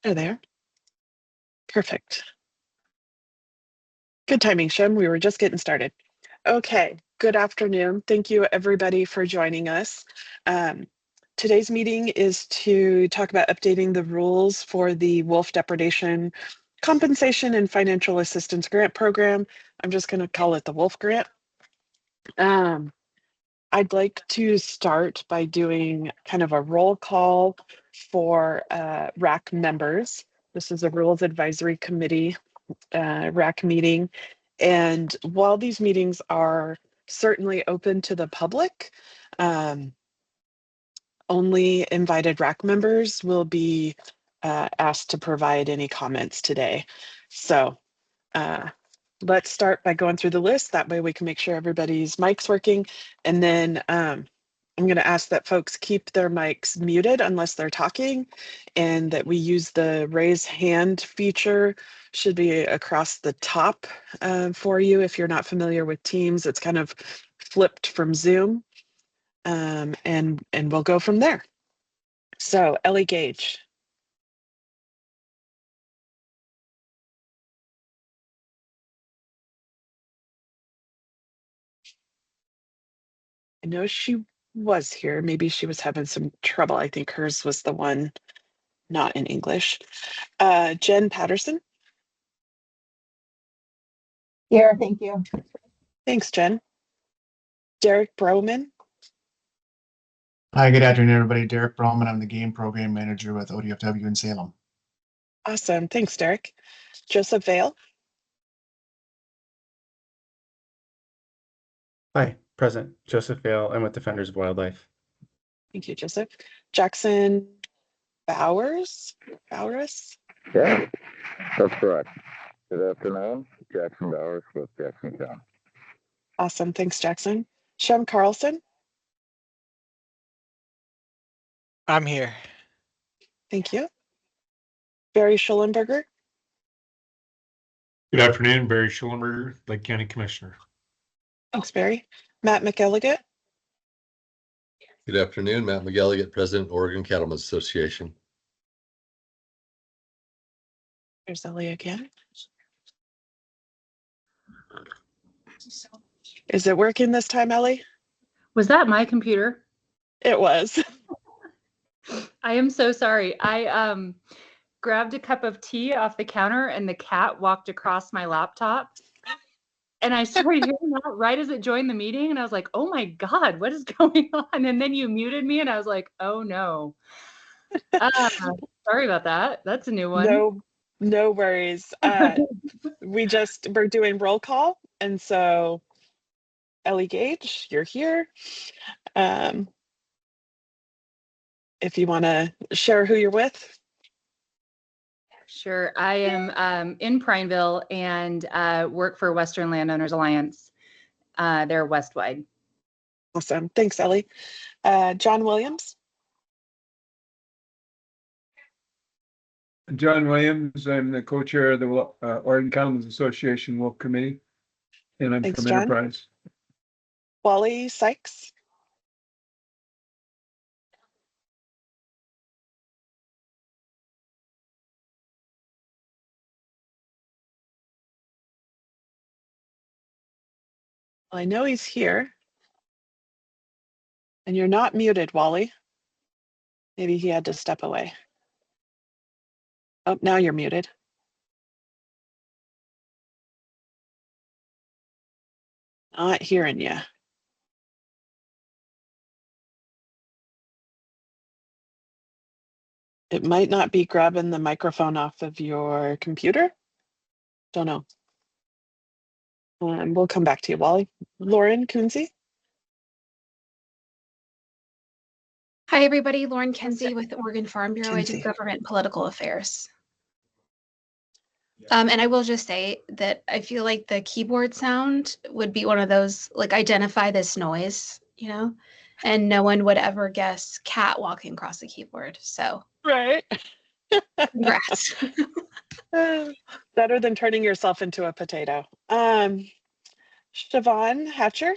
There they are. Perfect. Good timing, Shem. We were just getting started. Okay, good afternoon. Thank you everybody for joining us. Today's meeting is to talk about updating the rules for the wolf depredation compensation and financial assistance grant program. I'm just going to call it the wolf grant. I'd like to start by doing kind of a roll call for RAC members. This is a Rules Advisory Committee RAC meeting. And while these meetings are certainly open to the public, only invited RAC members will be asked to provide any comments today. So let's start by going through the list. That way we can make sure everybody's mic's working. And then I'm going to ask that folks keep their mics muted unless they're talking, and that we use the raise hand feature. Should be across the top for you. If you're not familiar with Teams, it's kind of flipped from Zoom, and we'll go from there. So Ellie Gage. I know she was here. Maybe she was having some trouble. I think hers was the one not in English. Jen Patterson. Here, thank you. Thanks, Jen. Derek Broman. Hi, good afternoon, everybody. Derek Broman. I'm the game program manager with ODFW in Salem. Awesome. Thanks, Derek. Joseph Vale. Hi, present. Joseph Vale. I'm with Defenders of Wildlife. Thank you, Joseph. Jackson Bowers. Yeah, that's correct. Good afternoon. Jackson Bowers with Jackson County. Awesome. Thanks, Jackson. Shem Carlson. I'm here. Thank you. Barry Schullenberger. Good afternoon, Barry Schullenberger, Lake County Commissioner. Thanks, Barry. Matt McElligott. Good afternoon, Matt McElligott, President, Oregon Cattlemen's Association. There's Ellie again. Is it working this time, Ellie? Was that my computer? It was. I am so sorry. I grabbed a cup of tea off the counter and the cat walked across my laptop. And I started hearing that right as it joined the meeting. And I was like, oh my God, what is going on? And then you muted me and I was like, oh no. Sorry about that. That's a new one. No worries. We're doing roll call. And so Ellie Gage, you're here. If you want to share who you're with. Sure. I am in Prineville and work for Western Landowners Alliance. They're Westwide. Awesome. Thanks, Ellie. John Williams. John Williams. I'm the co-chair of the Oregon Cattlemen's Association Wolf Committee, and I'm Thanks, from John. Enterprise. Wally Sykes. Well, I know he's here. And you're not muted, Wally. Maybe he had to step away. Oh, now you're muted. Not hearing you. It might not be grabbing the microphone off of your computer. Don't know. We'll come back to you, Wally. Lauren Kunze. Hi, everybody. Lauren Kenzie with the Oregon Farm Bureau. I do government political affairs. And I will just say that I feel like the keyboard sound would be one of those, like, identify this noise, you know, and no one would ever guess cat walking across the keyboard. So, right. Congrats. Better than turning yourself into a potato. Siobhan Hatcher.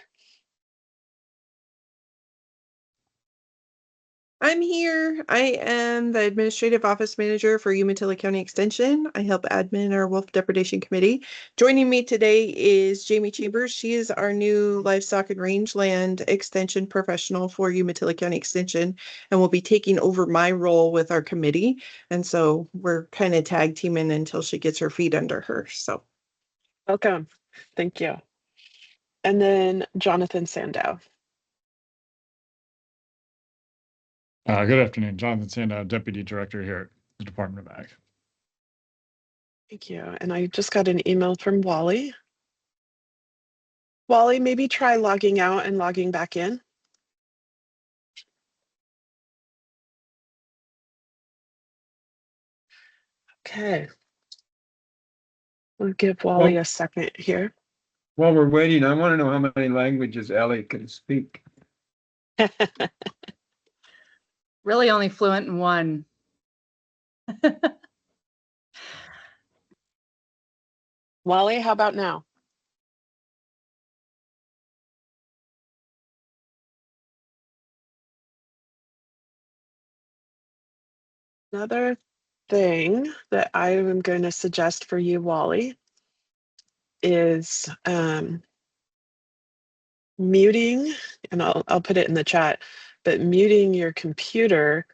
I'm here. I am the Administrative Office Manager for Umatilla County Extension. I help admin our Wolf Depredation Committee. Joining me today is Jamie Chambers. She is our new Livestock and Rangeland Extension Professional for Umatilla County Extension and will be taking over my role with our committee. And so we're kind of tag teaming until she gets her feet under her. So Welcome. Thank you. And then Jonathan Sandow. Good afternoon, Jonathan Sandow, Deputy Director here at the Department of Ag. Thank you. And I just got an email from Wally. Wally, maybe try logging out and logging back in. Okay. We'll give Wally a second here. While we're waiting, I want to know how many languages Ellie can speak. Really only fluent in one. Wally, how about now? Another thing that I am going to suggest for you, Wally, is muting, and I'll put it in the chat, but muting your computer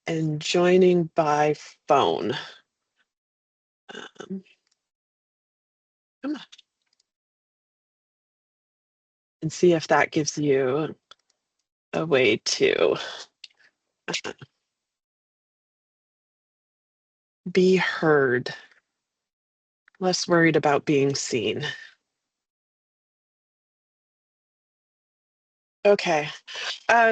and joining by phone. Come on. And see if that gives you a way to be heard, less worried about being seen. Okay,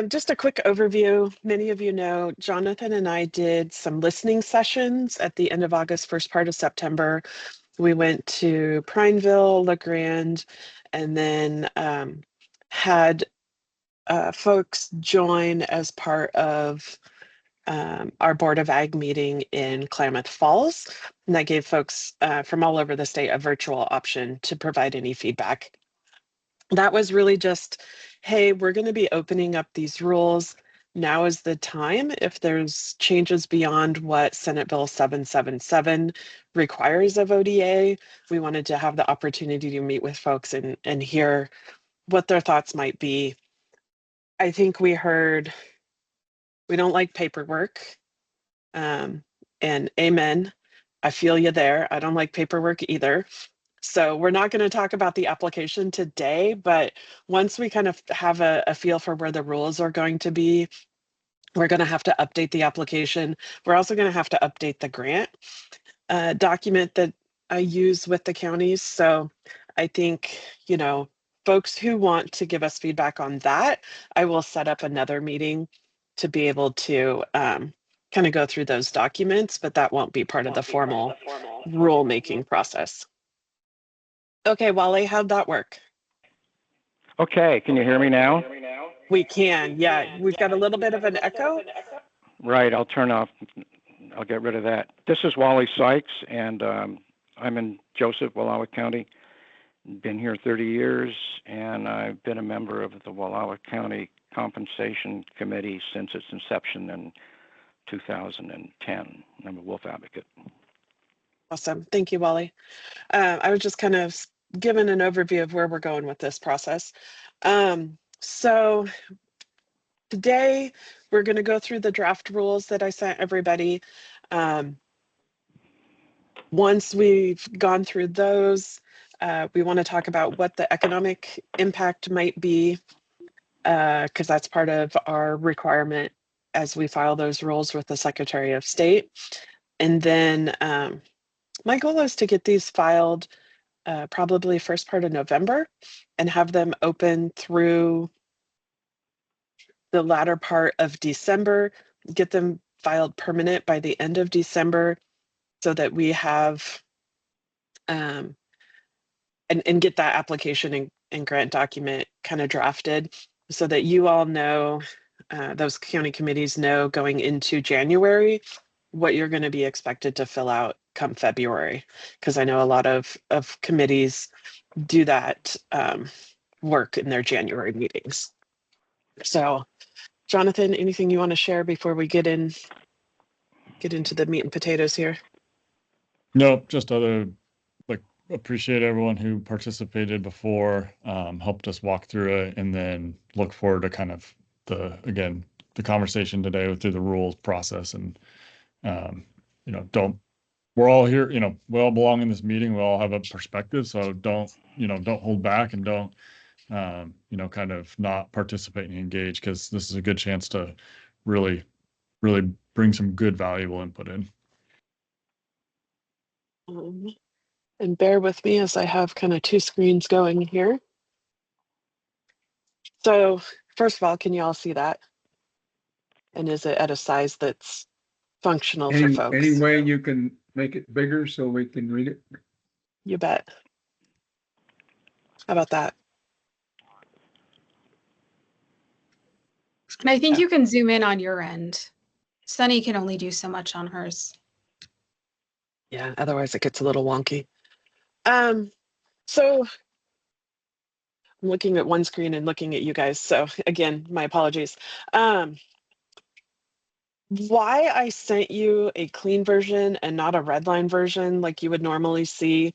just a quick overview. Many of you know Jonathan and I did some listening sessions at the end of August, first part of September. We went to Prineville, LeGrand, and then had folks join as part of our Board of Ag meeting in Klamath Falls. And that gave folks from all over the state a virtual option to provide any feedback. That was really just, hey, we're going to be opening up these rules. Now is the time. If there's changes beyond what Senate Bill 777 requires of ODA, we wanted to have the opportunity to meet with folks and hear what their thoughts might be. I think we heard, we don't like paperwork. And amen. I feel you there. I don't like paperwork either. So we're not going to talk about the application today, but once we kind of have a feel for where the rules are going to be, we're going to have to update the application. We're also going to have to update the grant document that I use with the counties. So I think, you know, folks who want to give us feedback on that, I will set up another meeting to be able to kind of go through those documents, but that won't be part of the formal rulemaking process. Okay, Wally, how'd that work? Okay, can you hear me now? We can, yeah. We've got a little bit of an echo. Right, I'll turn off, I'll get rid of that. This is Wally Sykes, and I'm in Joseph, Wallowa County. Been here 30 years, and I've been a member of the Wallowa County Compensation Committee since its inception in 2010. I'm a wolf advocate. Awesome. Thank you, Wally. I was just kind of given an overview of where we're going with this process. So today we're going to go through the draft rules that I sent everybody. Once we've gone through those, we want to talk about what the economic impact might be, because that's part of our requirement as we file those rules with the Secretary of State. And then my goal is to get these filed probably first part of November and have them open through the latter part of December, get them filed permanent by the end of December so that we have and get that application and grant document kind of drafted so that you all know, those county committees know going into January what you're going to be expected to fill out come February, because I know a lot of committees do that work in their January meetings. So Jonathan, anything you want to share before we get into the meat and potatoes here? Nope, just appreciate everyone who participated before, helped us walk through it, and then look forward to kind of the conversation today through the rules process. And we're all here, we all belong in this meeting. We all have a perspective, so don't hold back, and don't kind of not participate and engage, because this is a good chance to really bring some good valuable input in. And bear with me as I have kind of two screens going here. So first of all, can you all see that? And is it at a size that's functional for folks? Any way you can make it bigger so we can read it? You bet. How about that? And I think you can zoom in on your end. Sunny can only do so much on hers. Yeah, otherwise it gets a little wonky. So I'm looking at one screen and looking at you guys. So again, my apologies. Why I sent you a clean version and not a red line version like you would normally see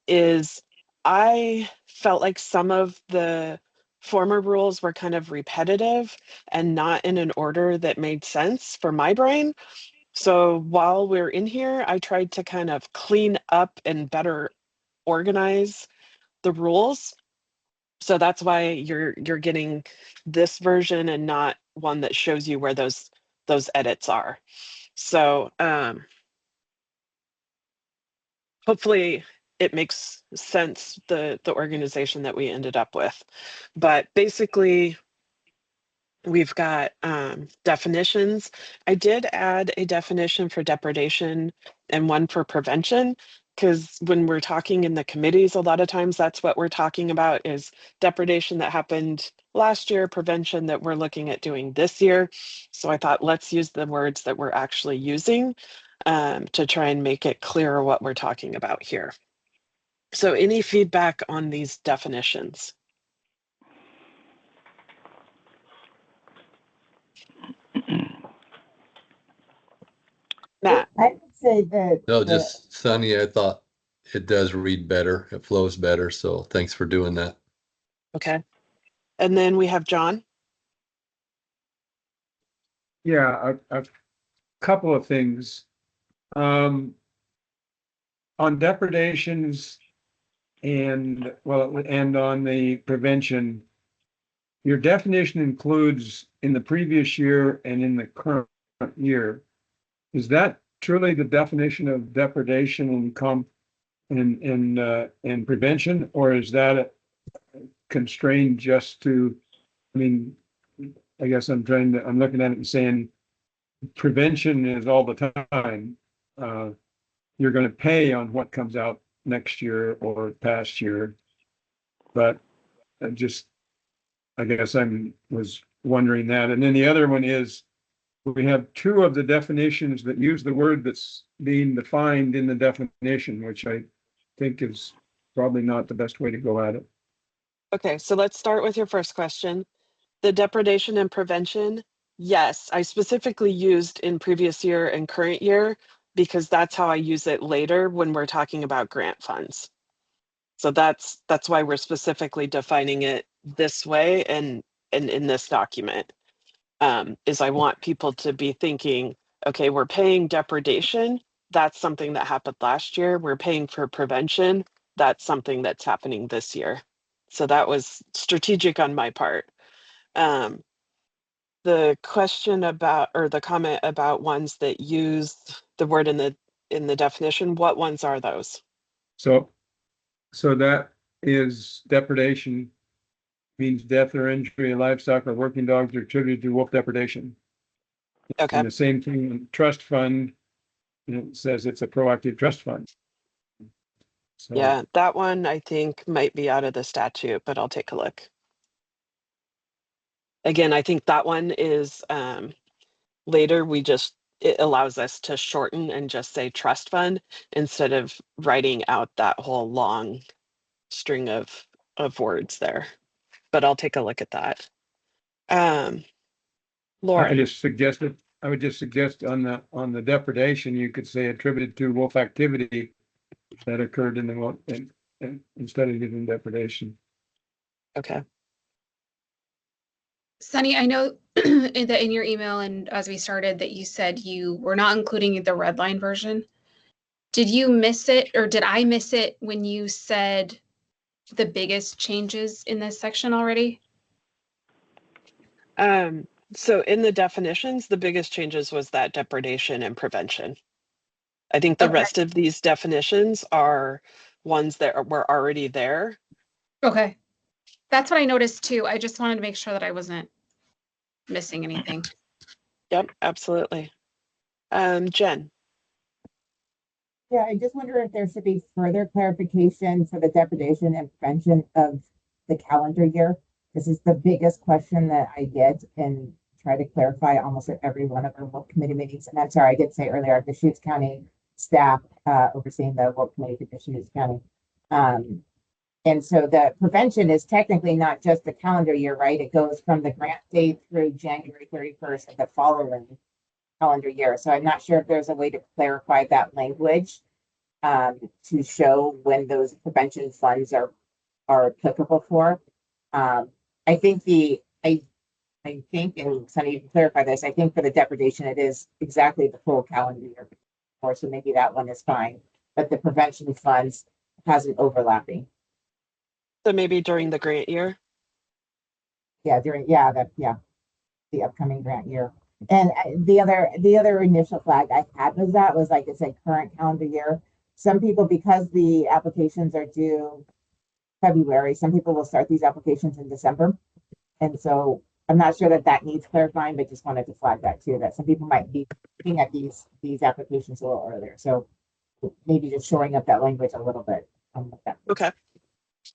is I felt like some of the former rules were kind of repetitive and not in an order that made sense for my brain. So while we're in here, I tried to kind of clean up and better organize the rules. So that's why you're getting this version and not one that shows you where those edits are. So hopefully it makes sense, the organization that we ended up with. But basically, we've got definitions. I did add a definition for depredation and one for prevention, because when we're talking in the committees, a lot of times that's what we're talking about is depredation that happened last year, prevention that we're looking at doing this year. So I thought, let's use the words that we're actually using to try and make it clearer what we're talking about here. So any feedback on these definitions? Matt? I would say that. No, just Sunny, I thought it does read better. It flows better. So thanks for doing that. Okay. And then we have John. Yeah, a couple of things. On depredations and on the prevention, your definition includes in the previous year and in the current year. Is that truly the definition of depredation and prevention, or is that constrained just to, I mean, I guess I'm looking at it and saying prevention is all the time. You're going to pay on what comes out next year or past year, but I guess was wondering that. And then the other one is, we have two of the definitions that use the word that's being defined in the definition, which I think is probably not the best way to go at it. Okay, so let's start with your first question. The depredation and prevention, yes, I specifically used in previous year and current year because that's how I use it later when we're talking about grant funds. So that's why we're specifically defining it this way and in this document. Is I want people to be thinking, okay, we're paying depredation. That's something that happened last year. We're paying for prevention. That's something that's happening this year. So that was strategic on my part. The question about, or the comment about ones that use the word in the definition, what ones are those? So that is depredation means death or injury of livestock or working dogs are attributed to wolf depredation. Okay. And the same thing in trust fund, it says it's a proactive trust fund. So, yeah, that one I think might be out of the statute, but I'll take a look. Again, I think that one is later it allows us to shorten and just say trust fund instead of writing out that whole long string of words there. But I'll take a look at that. Laura. I would just suggest on the depredation, you could say attributed to wolf activity that occurred in the wolf and instead of using depredation. Okay. Sunny, I know that in your email and as we started that you said you were not including the red line version. Did you miss it or did I miss it when you said the biggest changes in this section already? So in the definitions, the biggest changes was that depredation and prevention. I think the rest of these definitions are ones that were already there. Okay. That's what I noticed too. I just wanted to make sure that I wasn't missing anything. Yep, absolutely. Jen. Yeah, I just wonder if there should be further clarification for the depredation and prevention of the calendar year. This is the biggest question that I get and try to clarify almost at every one of our WOC committee meetings. And I'm sorry, I did say earlier, the Deschutes County staff overseeing the WOC committee for Deschutes County. And so the prevention is technically not just the calendar year, right? It goes from the grant date through January 31st of the following calendar year. So I'm not sure if there's a way to clarify that language to show when those prevention funds are applicable for. I think I think, and Sunny, you can clarify this, I think for the depredation, it is exactly the full calendar year. Or so maybe that one is fine, but the prevention funds has an overlapping. So maybe during the grant year? Yeah, the upcoming grant year. And the other initial flag I had was like it said current calendar year. Some people, because the applications are due February, some people will start these applications in December. And so I'm not sure that needs clarifying, but just wanted to flag that too, that some people might be looking at these applications a little earlier. So maybe just shoring up that language a little bit. Okay,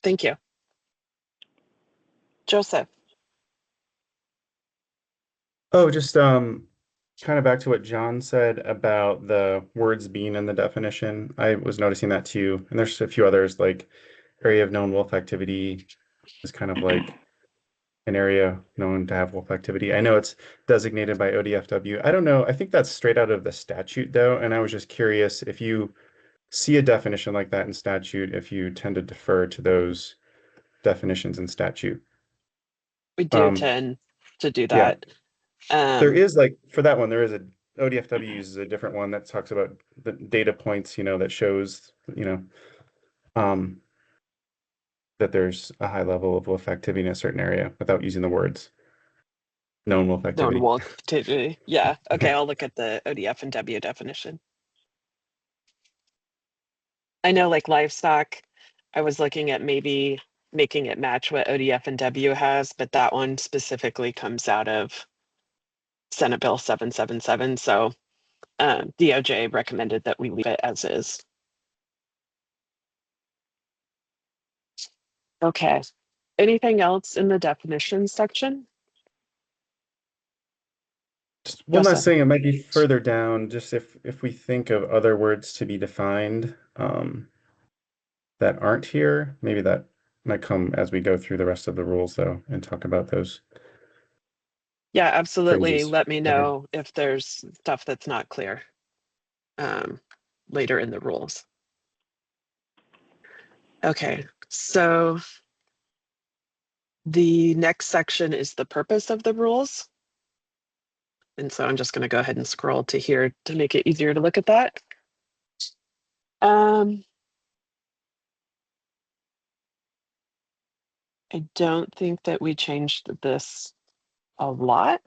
thank you. Joseph. Oh, just kind of back to what John said about the words being in the definition. I was noticing that too. And there's a few others like area of known wolf activity is kind of like an area known to have wolf activity. I know it's designated by ODFW. I don't know. I think that's straight out of the statute though. And I was just curious if you see a definition like that in statute, if you tend to defer to those definitions in statute. We do tend to do Yeah. that. There is like for that one, there is a ODFW uses a different one that talks about the data points, that shows, that there's a high level of wolf activity in a certain area without using the words known wolf activity. Known wolf activity. Yeah. Okay, I'll look at the ODF and W definition. I know like livestock, I was looking at maybe making it match what ODF and W has, but that one specifically comes out of Senate Bill 777. So DOJ recommended that we leave it as is. Okay. Anything else in the definitions section? Just one last Joseph. thing, it might be further down, just if we think of other words to be defined that aren't here, maybe that might come as we go through the rest of the rules though and talk about those. Yeah, absolutely. Phrases. Let me know if there's stuff that's not clear later in the rules. Okay, so the next section is the purpose of the rules. And so I'm just going to go ahead and scroll to here to make it easier to look at that. I don't think that we changed this a lot.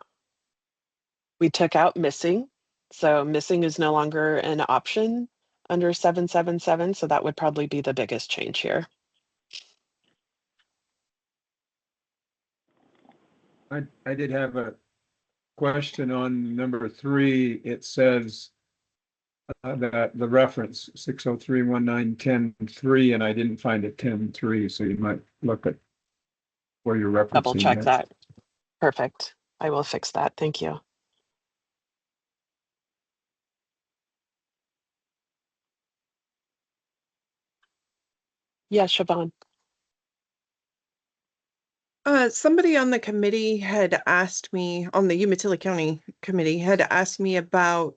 We took out missing. So missing is no longer an option under 777. So that would probably be the biggest change here. I did have a question on number 3. It says that the reference 6031910.3, and I didn't find it 10.3, so you might look at where you're referencing. Double check that. Perfect. I will fix that. Thank you. Yeah, Siobhan. Somebody on the committee had asked me, on the Umatilla County committee, had asked me about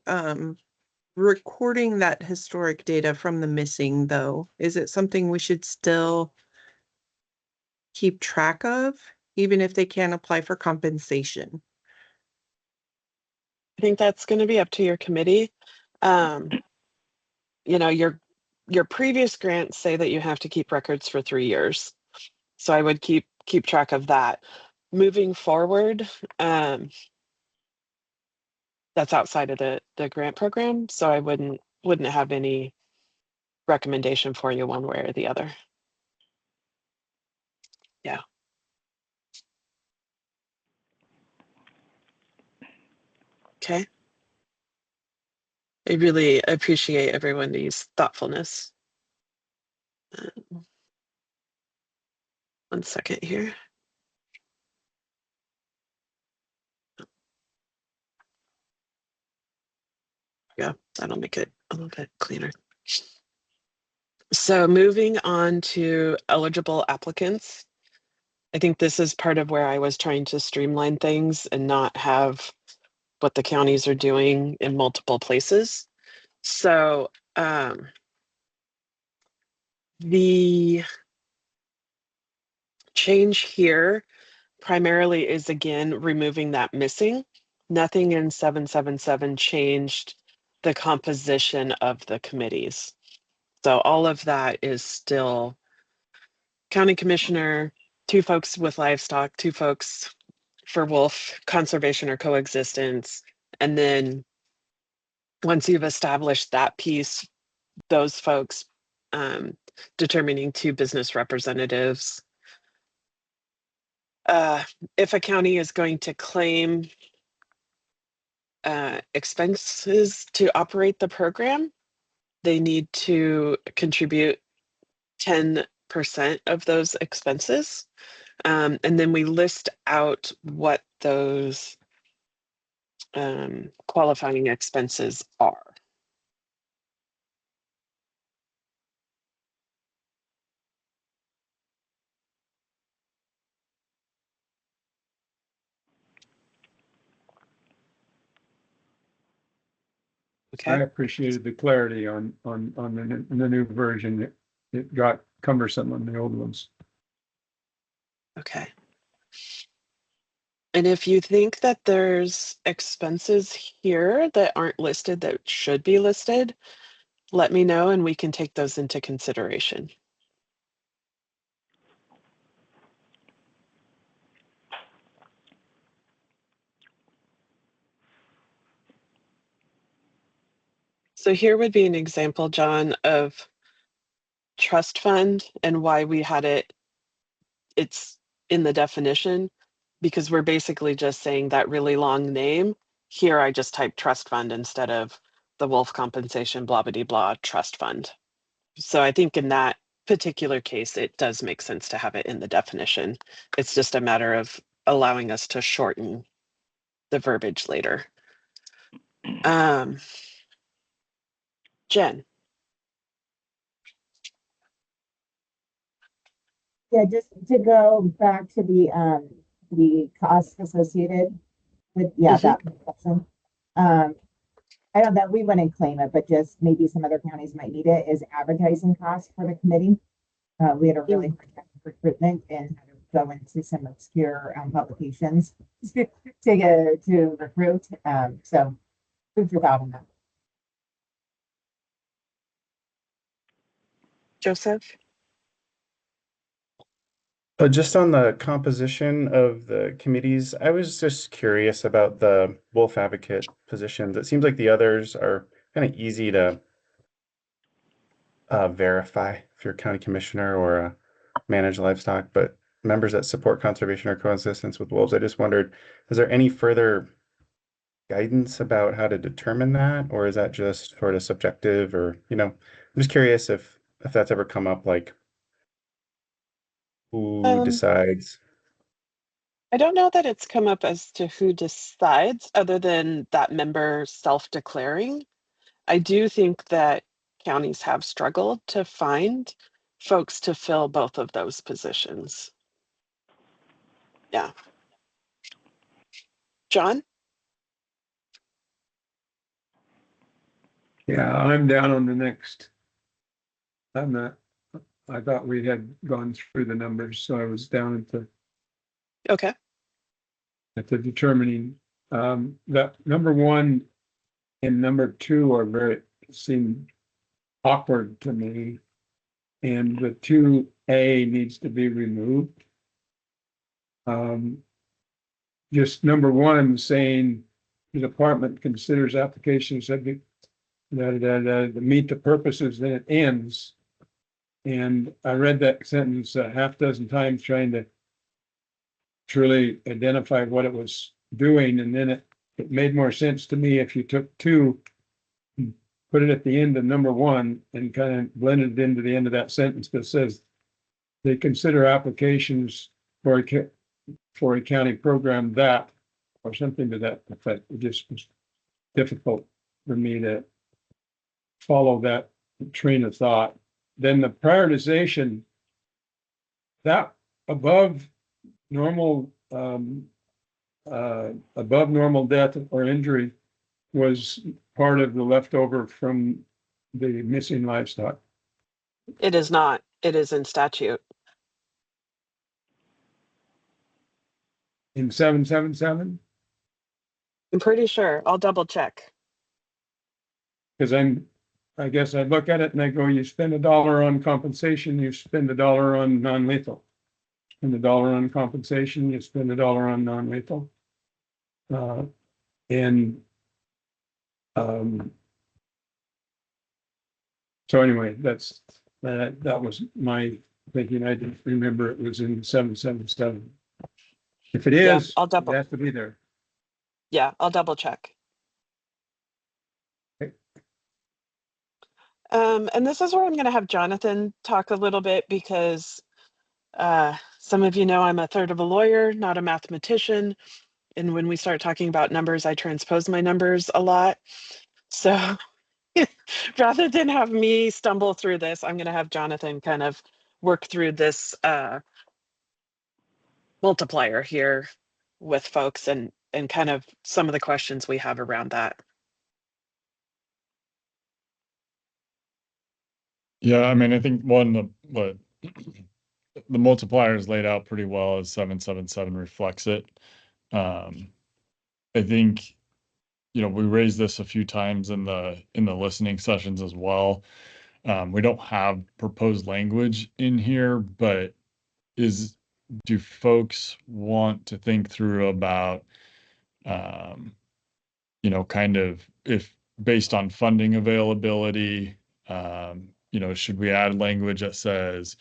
recording that historic data from the missing, though. Is it something we should still keep track of, even if they can't apply for compensation? I think that's going to be up to your committee. You know, your previous grants say that you have to keep records for 3 years. So I would keep track of that. Moving forward, that's outside of the grant program, so I wouldn't have any recommendation for you one way or the other. Yeah. Okay. I really appreciate everyone's thoughtfulness. One second here. Yeah, that'll make it a little bit cleaner. So moving on to eligible applicants. I think this is part of where I was trying to streamline things and not have what the counties are doing in multiple places. So the change here primarily is, again, removing that missing. Nothing in 777 changed the composition of the committees. So all of that is still county commissioner, 2 folks with livestock, 2 folks for wolf conservation or coexistence. And then once you've established that piece, those folks determining 2 business representatives. If a county is going to claim expenses to operate the program, they need to contribute 10% of those expenses. And then we list out what those qualifying expenses are. Okay. I appreciated the clarity on the new version. It got cumbersome on the old ones. Okay. And if you think that there's expenses here that aren't listed that should be listed, let me know and we can take those into consideration. So here would be an example, John, of trust fund and why we had it's in the definition, because we're basically just saying that really long name. Here I just type trust fund instead of the wolf compensation blah blah blah trust fund. So I think in that particular case, it does make sense to have it in the definition. It's just a matter of allowing us to shorten the verbiage later. Jen. Yeah, just to go back to the costs associated with that section. I don't know that we wouldn't claim it, but just maybe some other counties might need it, is advertising costs for the committee. We had a really hard time with recruitment and had to go into some obscure publications to recruit. So food for thought on that. Joseph? Just on the composition of the committees, I was just curious about the wolf advocate positions. It seems like the others are kind of easy to verify if you're a county commissioner or manage livestock, but members that support conservation or coexistence with wolves, I just wondered, is there any further guidance about how to determine that, or is that just sort of subjective? Or, I'm just curious if that's ever come up, like who decides. I don't know that it's come up as to who decides, other than that member self-declaring. I do think that counties have struggled to find folks to fill both of those positions. Yeah. John? Yeah, I'm down on the next. I'm not, I thought we had gone through the numbers, so I was down Okay. at the determining. That number one and number two are seem awkward to me. And the 2A needs to be removed. Just number one saying the department considers applications subject to meet the purposes, then it ends. And I read that sentence a half dozen times trying to truly identify what it was doing. And then it made more sense to me if you took two, put it at the end of number one and kind of blended it into the end of that sentence that says they consider applications for a county program that, or something to that effect. It just was difficult for me to follow that train of thought. Then the prioritization, that above normal, above normal death or injury was part of the leftover from the missing livestock. It is not. It is in statute. In 777? I'm pretty sure. I'll double check. Because I guess I look at it and I go, you spend $1 on compensation, you spend $1 on non-lethal. Spend $1 on compensation, you spend $1 on non-lethal. And so anyway, that was my thinking. I didn't remember it was in 777. If it Yeah, is, I'll it double. has to be there. Yeah, I'll double check. Okay. And this is where I'm going to have Jonathan talk a little bit because some of you know I'm a third of a lawyer, not a mathematician. And when we start talking about numbers, I transpose my numbers a lot. So rather than have me stumble through this, I'm going to have Jonathan kind of work through this multiplier here with folks and kind of some of the questions we have around that. Yeah, I mean, I think what the multiplier is laid out pretty well as 777 reflects it. I think, we raised this a few times in the listening sessions as well. We don't have proposed language in here, but do folks want to think through about, kind of if based on funding availability, should we add language that says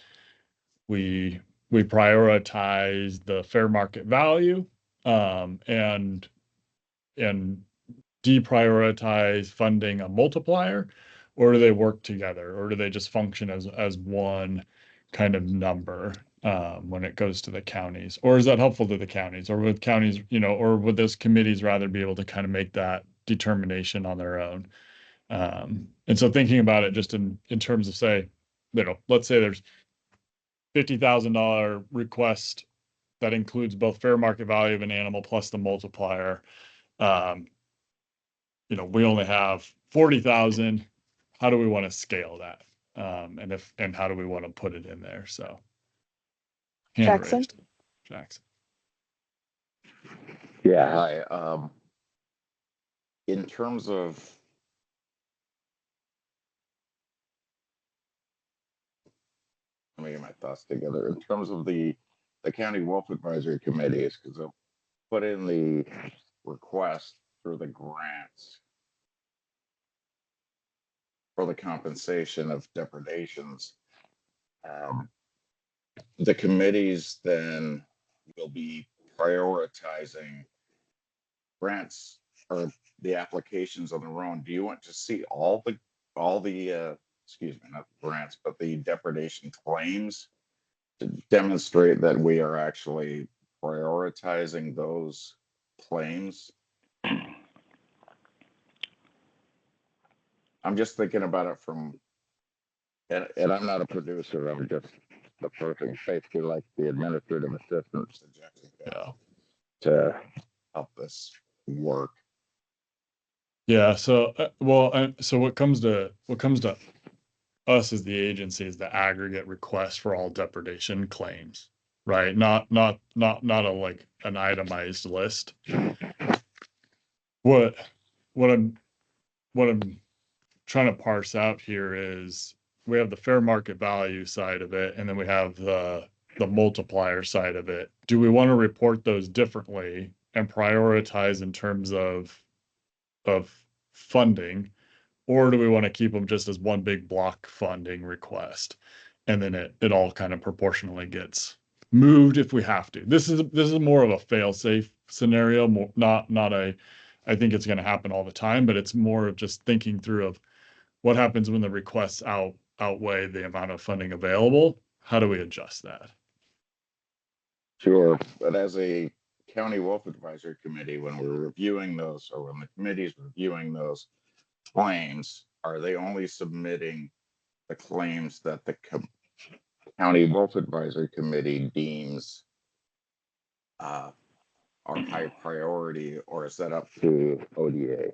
we prioritize the fair market value, and deprioritize funding a multiplier, or do they work together, or do they just function as one kind of number when it goes to the counties? Or is that helpful to the counties, or would counties, or would those committees rather be able to kind of make that determination on their own? And so thinking about it just in terms of, say, let's say there's $50,000 request that includes both fair market value of an animal plus the multiplier. We only have 40,000. How do we want to scale that? And how do we want to put it in there? So hand Jackson? raised. Jackson. Yeah, hi. In terms of let me get my thoughts together. In terms of the county wolf advisory committees, because I'll put in the request for the grants for the compensation of depredations. The committees then will be prioritizing grants or the applications on their own. Do you want to see all the excuse me, not the grants, but the depredation claims to demonstrate that we are actually prioritizing those claims? I'm just thinking about it from, and I'm not a producer, I'm just the person, basically like the administrative assistant Yeah. to help this work. Yeah. So, so what comes to us as the agency is the aggregate request for all depredation claims, right? Not a like an itemized list. What what I'm trying to parse out here is we have the fair market value side of it, and then we have the multiplier side of it. Do we want to report those differently and prioritize in terms of funding, or do we want to keep them just as one big block funding request, and then it all kind of proportionally gets moved if we have to? This is more of a fail-safe scenario, more not a I think it's going to happen all the time, but it's more of just thinking through of what happens when the requests outweigh the amount of funding available. How do we adjust that? Sure, but as a county wolf advisory committee, when we're reviewing those, or when the committee's reviewing those claims, are they only submitting the claims that the county wolf advisory committee deems are high priority, or is that up to ODA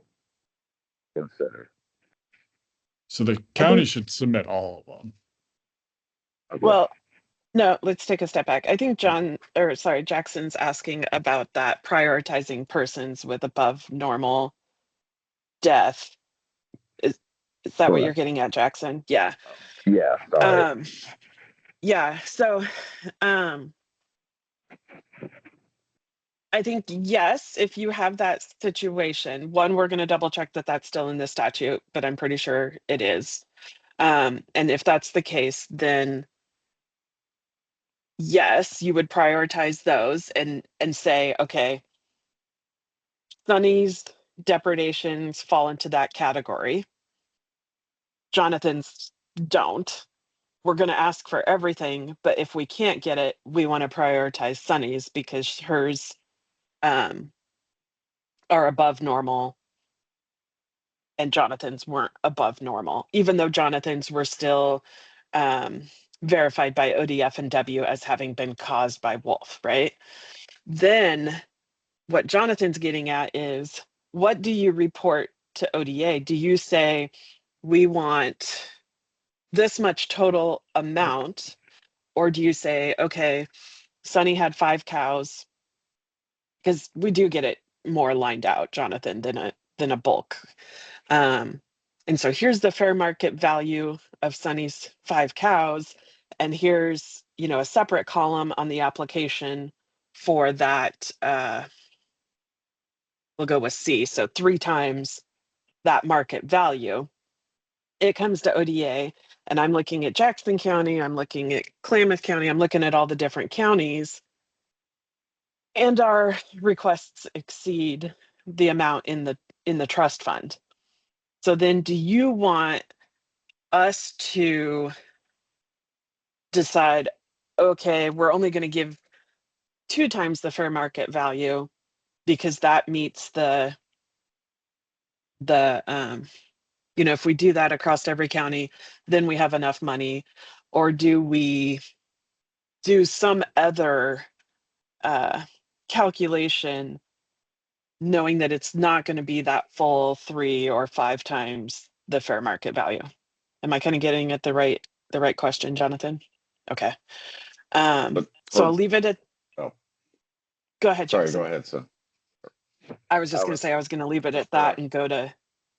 consider? So the county should submit all of them. Okay. Well, no, let's take a step back. I think Jackson's asking about that prioritizing persons with above normal death. Is that what you're Correct. getting at, Jackson? Yeah. Yeah, sorry. Yeah. So I think, yes, if you have that situation, one, we're going to double check that that's still in the statute, but I'm pretty sure it is. And if that's the case, then yes, you would prioritize those and say, okay, Sunny's depredations fall into that category. Jonathan's don't. We're going to ask for everything, but if we can't get it, we want to prioritize Sunny's because hers are above normal and Jonathan's weren't above normal, even though Jonathan's were still verified by ODF and W as having been caused by wolf, right? Then what Jonathan's getting at is, what do you report to ODA? Do you say, we want this much total amount? Or do you say, okay, Sunny had 5 cows? Because we do get it more lined out, Jonathan, than a bulk. And so here's the fair market value of Sunny's 5 cows. And here's, a separate column on the application for that. We'll go with C. So 3 times that market value. It comes to ODA, and I'm looking at Jackson County, I'm looking at Klamath County, I'm looking at all the different counties, and our requests exceed the amount in the trust fund. So then do you want us to decide, okay, we're only going to give 2 times the fair market value because that meets the if we do that across every county, then we have enough money? Or do we do some other calculation knowing that it's not going to be that full 3 or 5 times the fair market value? Am I kind of getting at the right question, Jonathan? Okay. So I'll leave it at. Oh, go ahead, sorry, Jackson. go ahead, son. I was just going to say I was going to leave it at that and go to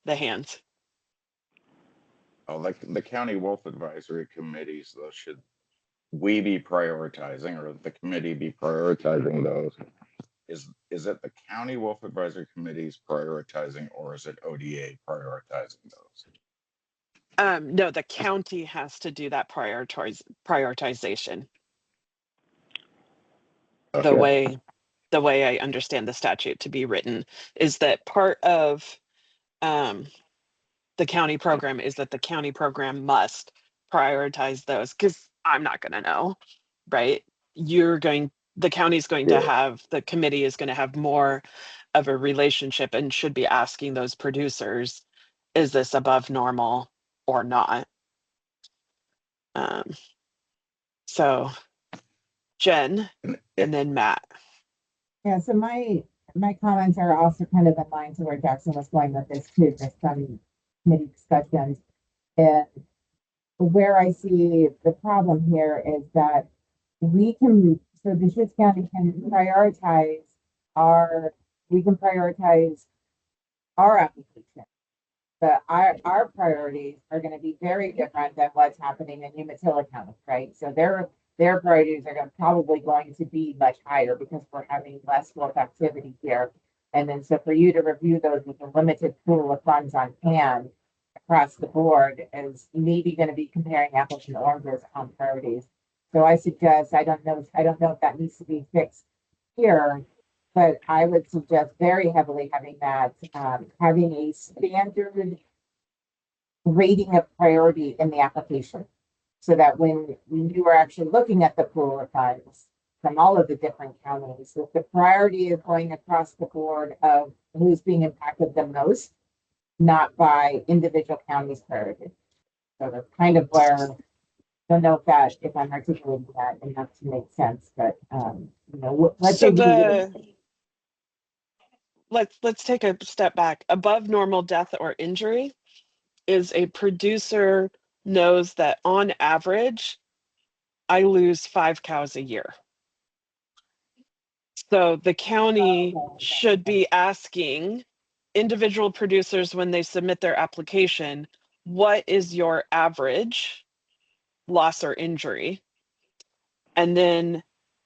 the hands. Oh, like the county wolf advisory committees, though, should we be prioritizing, or the committee be prioritizing those? Is it the county wolf advisory committees prioritizing, or is it ODA prioritizing those? No, the county has to do that prioritization. Okay. The way I understand the statute to be written is that part of the county program is that the county program must prioritize those, because I'm not going to know, right? The county's going to have, the committee is going to have more of a relationship and should be asking those producers, is this above normal or not? So Jen and then Matt. Yeah, so my comments are also kind of in line to where Jackson was going with this too. There's some committee discussions, and where I see the problem here is that so Deschutes County can prioritize our, we can prioritize our application. But our priorities are going to be very different than what's happening in Umatilla County, right? So their priorities are probably going to be much higher because we're having less wolf activity here. And then so for you to review those with a limited pool of funds on hand across the board is maybe going to be comparing apples and oranges on priorities. So I suggest, I don't know if that needs to be fixed here, but I would suggest very heavily having that, having a standard rating of priority in the application. So that when you are actually looking at the pool of funds from all of the different counties, if the priority is going across the board of who's being impacted the most, not by individual counties' priority. So that's kind of where, I don't know if I'm articulating that enough to make sense, but let's So say let's take a step back. Above normal death or injury is a producer knows that on average, I lose 5 cows a year. So the county should be asking individual producers when they submit their application, what is your average loss or injury? And then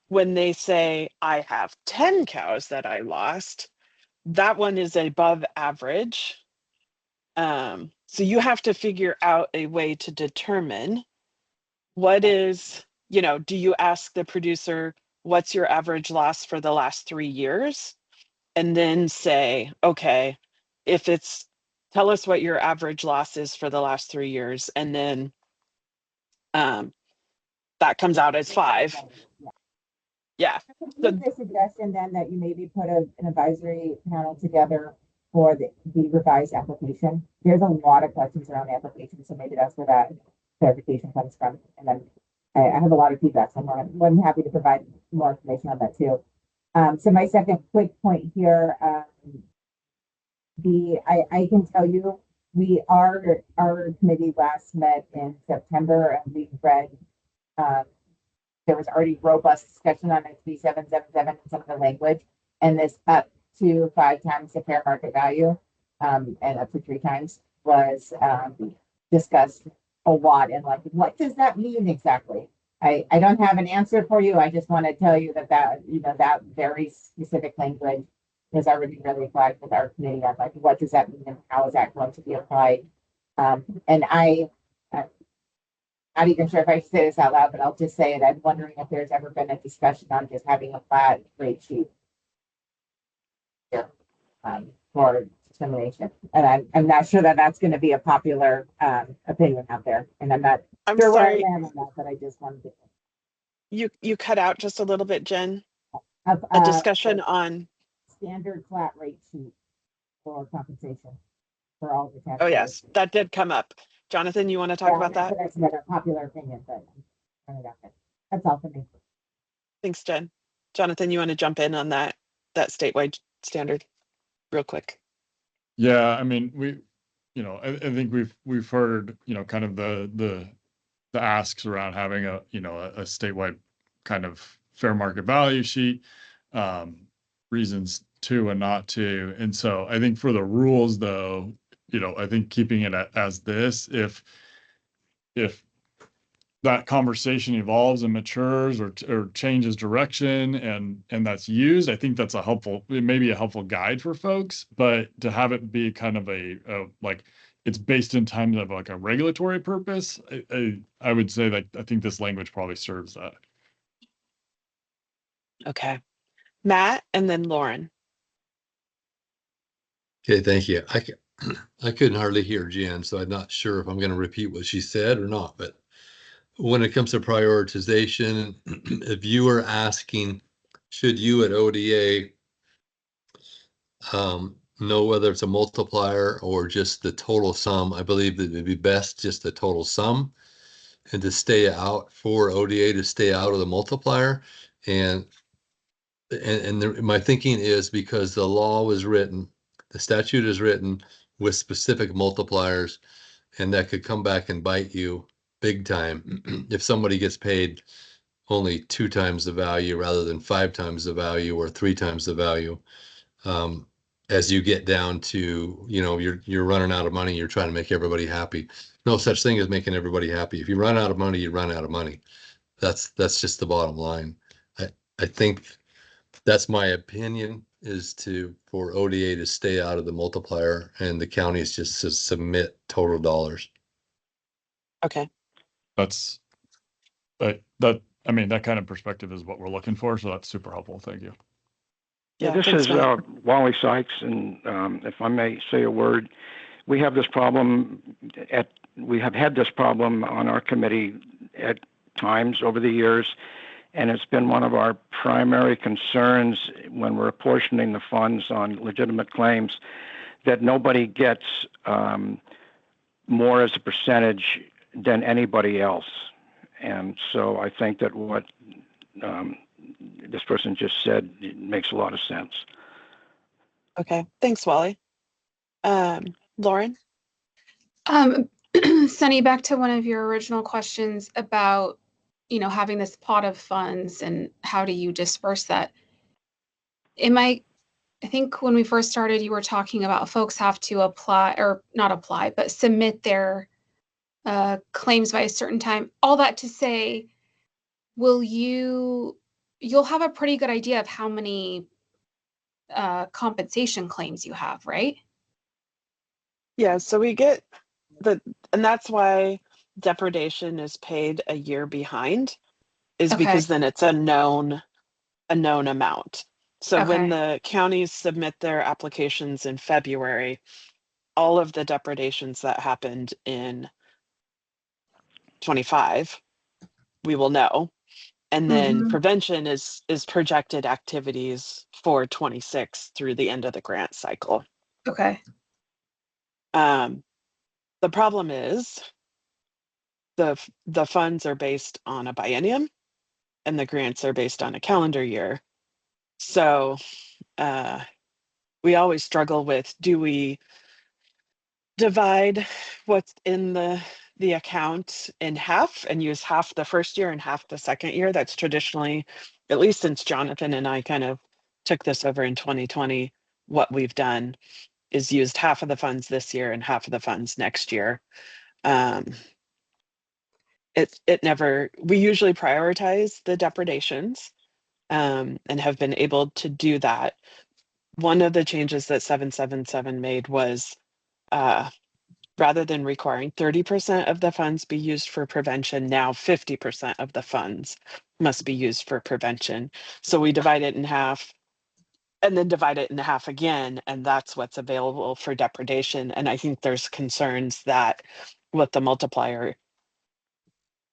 when they say, I have 10 cows that I lost, that one is above average. So you have to figure out a way to determine what is, do you ask the producer, what's your average loss for the last 3 years? And then say, okay, tell us what your average loss is for the last 3 years. And then that comes out as 5. Yeah. So the suggestion then that you maybe put an advisory panel together for the revised application. There's a lot of questions around the application, so maybe that's where that clarification comes from. And then I have a lot of feedback, so I'm more than happy to provide more information on that too. So my second quick point here, I can tell you our committee last met in September and we read there was already robust discussion on HB 777 and some of the language, and this up to 5 times the fair market value, and up to 3 times was discussed a lot. And like, what does that mean exactly? I don't have an answer for you. I just want to tell you that very specific language is already really flagged with our committee on like, what does that mean and how is that going to be applied? And not even sure if I should say this out loud, but I'll just say it. I'm wondering if there's ever been a discussion on just having a flat rate sheet here, for discrimination. And I'm not sure that that's going to be a popular opinion out there. And I'm not sure where I am on that, but I just wanted to. You cut out just a little bit, Jen. A discussion on standard flat rate sheet for compensation for all the taxpayers. Oh yes, that did come up. Jonathan, you want to talk about that? That's another popular opinion, but that's all for me. Thanks, Jen. Jonathan, you want to jump in on that statewide standard real quick? Yeah, I mean, I think we've heard, kind of the asks around having a statewide kind of fair market value sheet, reasons to and not to. And so I think for the rules though, I think keeping it as this, if that conversation evolves and matures or changes direction and that's used, I think that's maybe a helpful guide for folks, but to have it be kind of a like it's based in terms of like a regulatory purpose, I would say that I think this language probably serves that. Okay. Matt and then Lauren. Okay, thank you. I couldn't hardly hear Jen, so I'm not sure if I'm going to repeat what she said or not. But when it comes to prioritization, if you were asking, should you at ODA know whether it's a multiplier or just the total sum, I believe that it'd be best just the total sum. and to stay out for ODA to stay out of the multiplier. And my thinking is because the law was written, the statute is written with specific multipliers, and that could come back and bite you big time if somebody gets paid only 2 times the value rather than 5 times the value or 3 times the value. As you get down to, you're running out of money, you're trying to make everybody happy. No such thing as making everybody happy. If you run out of money, you run out of money. That's just the bottom line. I think that's my opinion, is for ODA to stay out of the multiplier and the counties just to submit total dollars. Okay. That's that kind of perspective is what we're looking for. So that's super helpful. Thank you. Yeah, Yeah, this thanks, is Matt. Wally Sykes, and if I may say a word, we have this problem we have had this problem on our committee at times over the years, and it's been one of our primary concerns when we're apportioning the funds on legitimate claims, that nobody gets more as a percentage than anybody else. And so I think that what this person just said makes a lot of sense. Okay. Thanks, Wally. Lauren? Sunny, back to one of your original questions about, having this pot of funds and how do you disperse that? I think when we first started, you were talking about folks have to apply, or not apply, but submit their claims by a certain time. All that to say, you'll have a pretty good idea of how many compensation claims you have, right? Yeah, so we get and that's why depredation is paid a year behind, is Okay. because then it's a known amount. So when Okay. the counties submit their applications in February, all of the depredations that happened in 25, we will know. And then Mhm. prevention is projected activities for 26 through the end of the grant cycle. Okay. The problem is the funds are based on a biennium and the grants are based on a calendar year. So we always struggle with, do we divide what's in the account in half and use half the first year and half the second year? That's traditionally, at least since Jonathan and I kind of took this over in 2020, what we've done is used half of the funds this year and half of the funds next year. We usually prioritize the depredations and have been able to do that. One of the changes that 777 made was rather than requiring 30% of the funds be used for prevention, now 50% of the funds must be used for prevention. So we divide it in half and then divide it in half again, and that's what's available for depredation. And I think there's concerns that with the multiplier,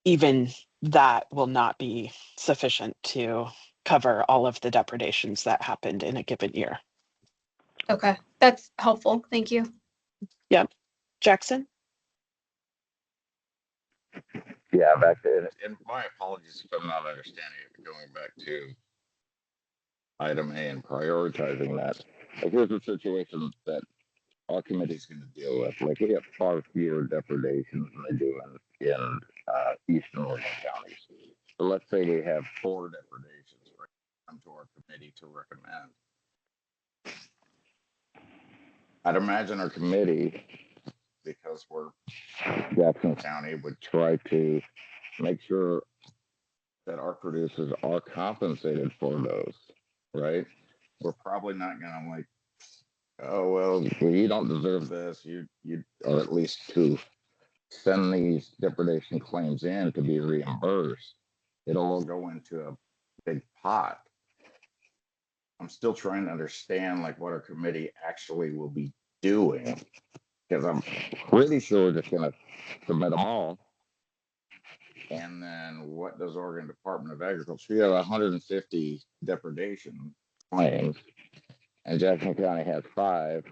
even that will not be sufficient to cover all of the depredations that happened in a given year. Okay. That's helpful. Thank you. Yep. Jackson? Yeah, back to, and my apologies if I'm not understanding it, going back to item A and prioritizing that. Like, here's a situation that our committee is going to deal with. Like, we have far fewer depredations than they do in East and Oregon counties. So let's say we have 4 depredations, right? Come to our committee to recommend. I'd imagine our committee, because we're Jackson County, would try to make sure that our producers are compensated for those, right? We're probably not going to like, oh, well, you don't deserve this. You, or at least to send these depredation claims in to be reimbursed. It'll all go into a big pot. I'm still trying to understand like what our committee actually will be doing, because I'm pretty sure we're just going to submit them all. And then what does Oregon Department of Agriculture? We have 150 depredation claims, and Jackson County has 5.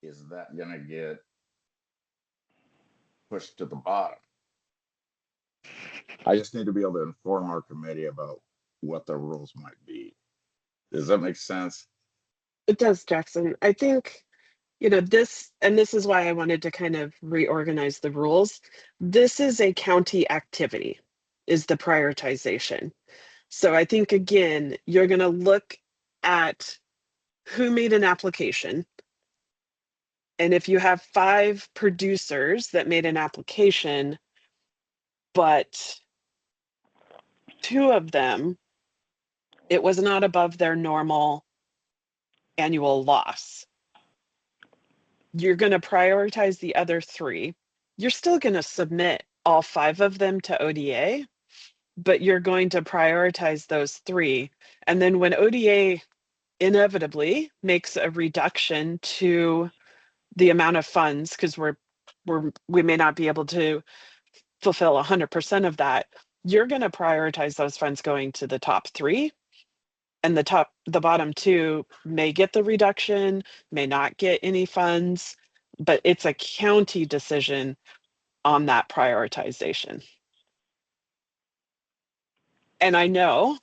Is that going to get pushed to the bottom? I just need to be able to inform our committee about what the rules might be. Does that make sense? It does, Jackson. I think, you know, this is why I wanted to kind of reorganize the rules. This is a county activity, is the prioritization. So I think, again, you're going to look at who made an application. And if you have 5 producers that made an application, but 2 of them, it was not above their normal annual loss, you're going to prioritize the other 3. You're still going to submit all 5 of them to ODA, but you're going to prioritize those 3. And then when ODA inevitably makes a reduction to the amount of funds, because we may not be able to fulfill 100% of that, you're going to prioritize those funds going to the top 3, and the bottom 2 may get the reduction, may not get any funds, but it's a county decision on that prioritization. And I know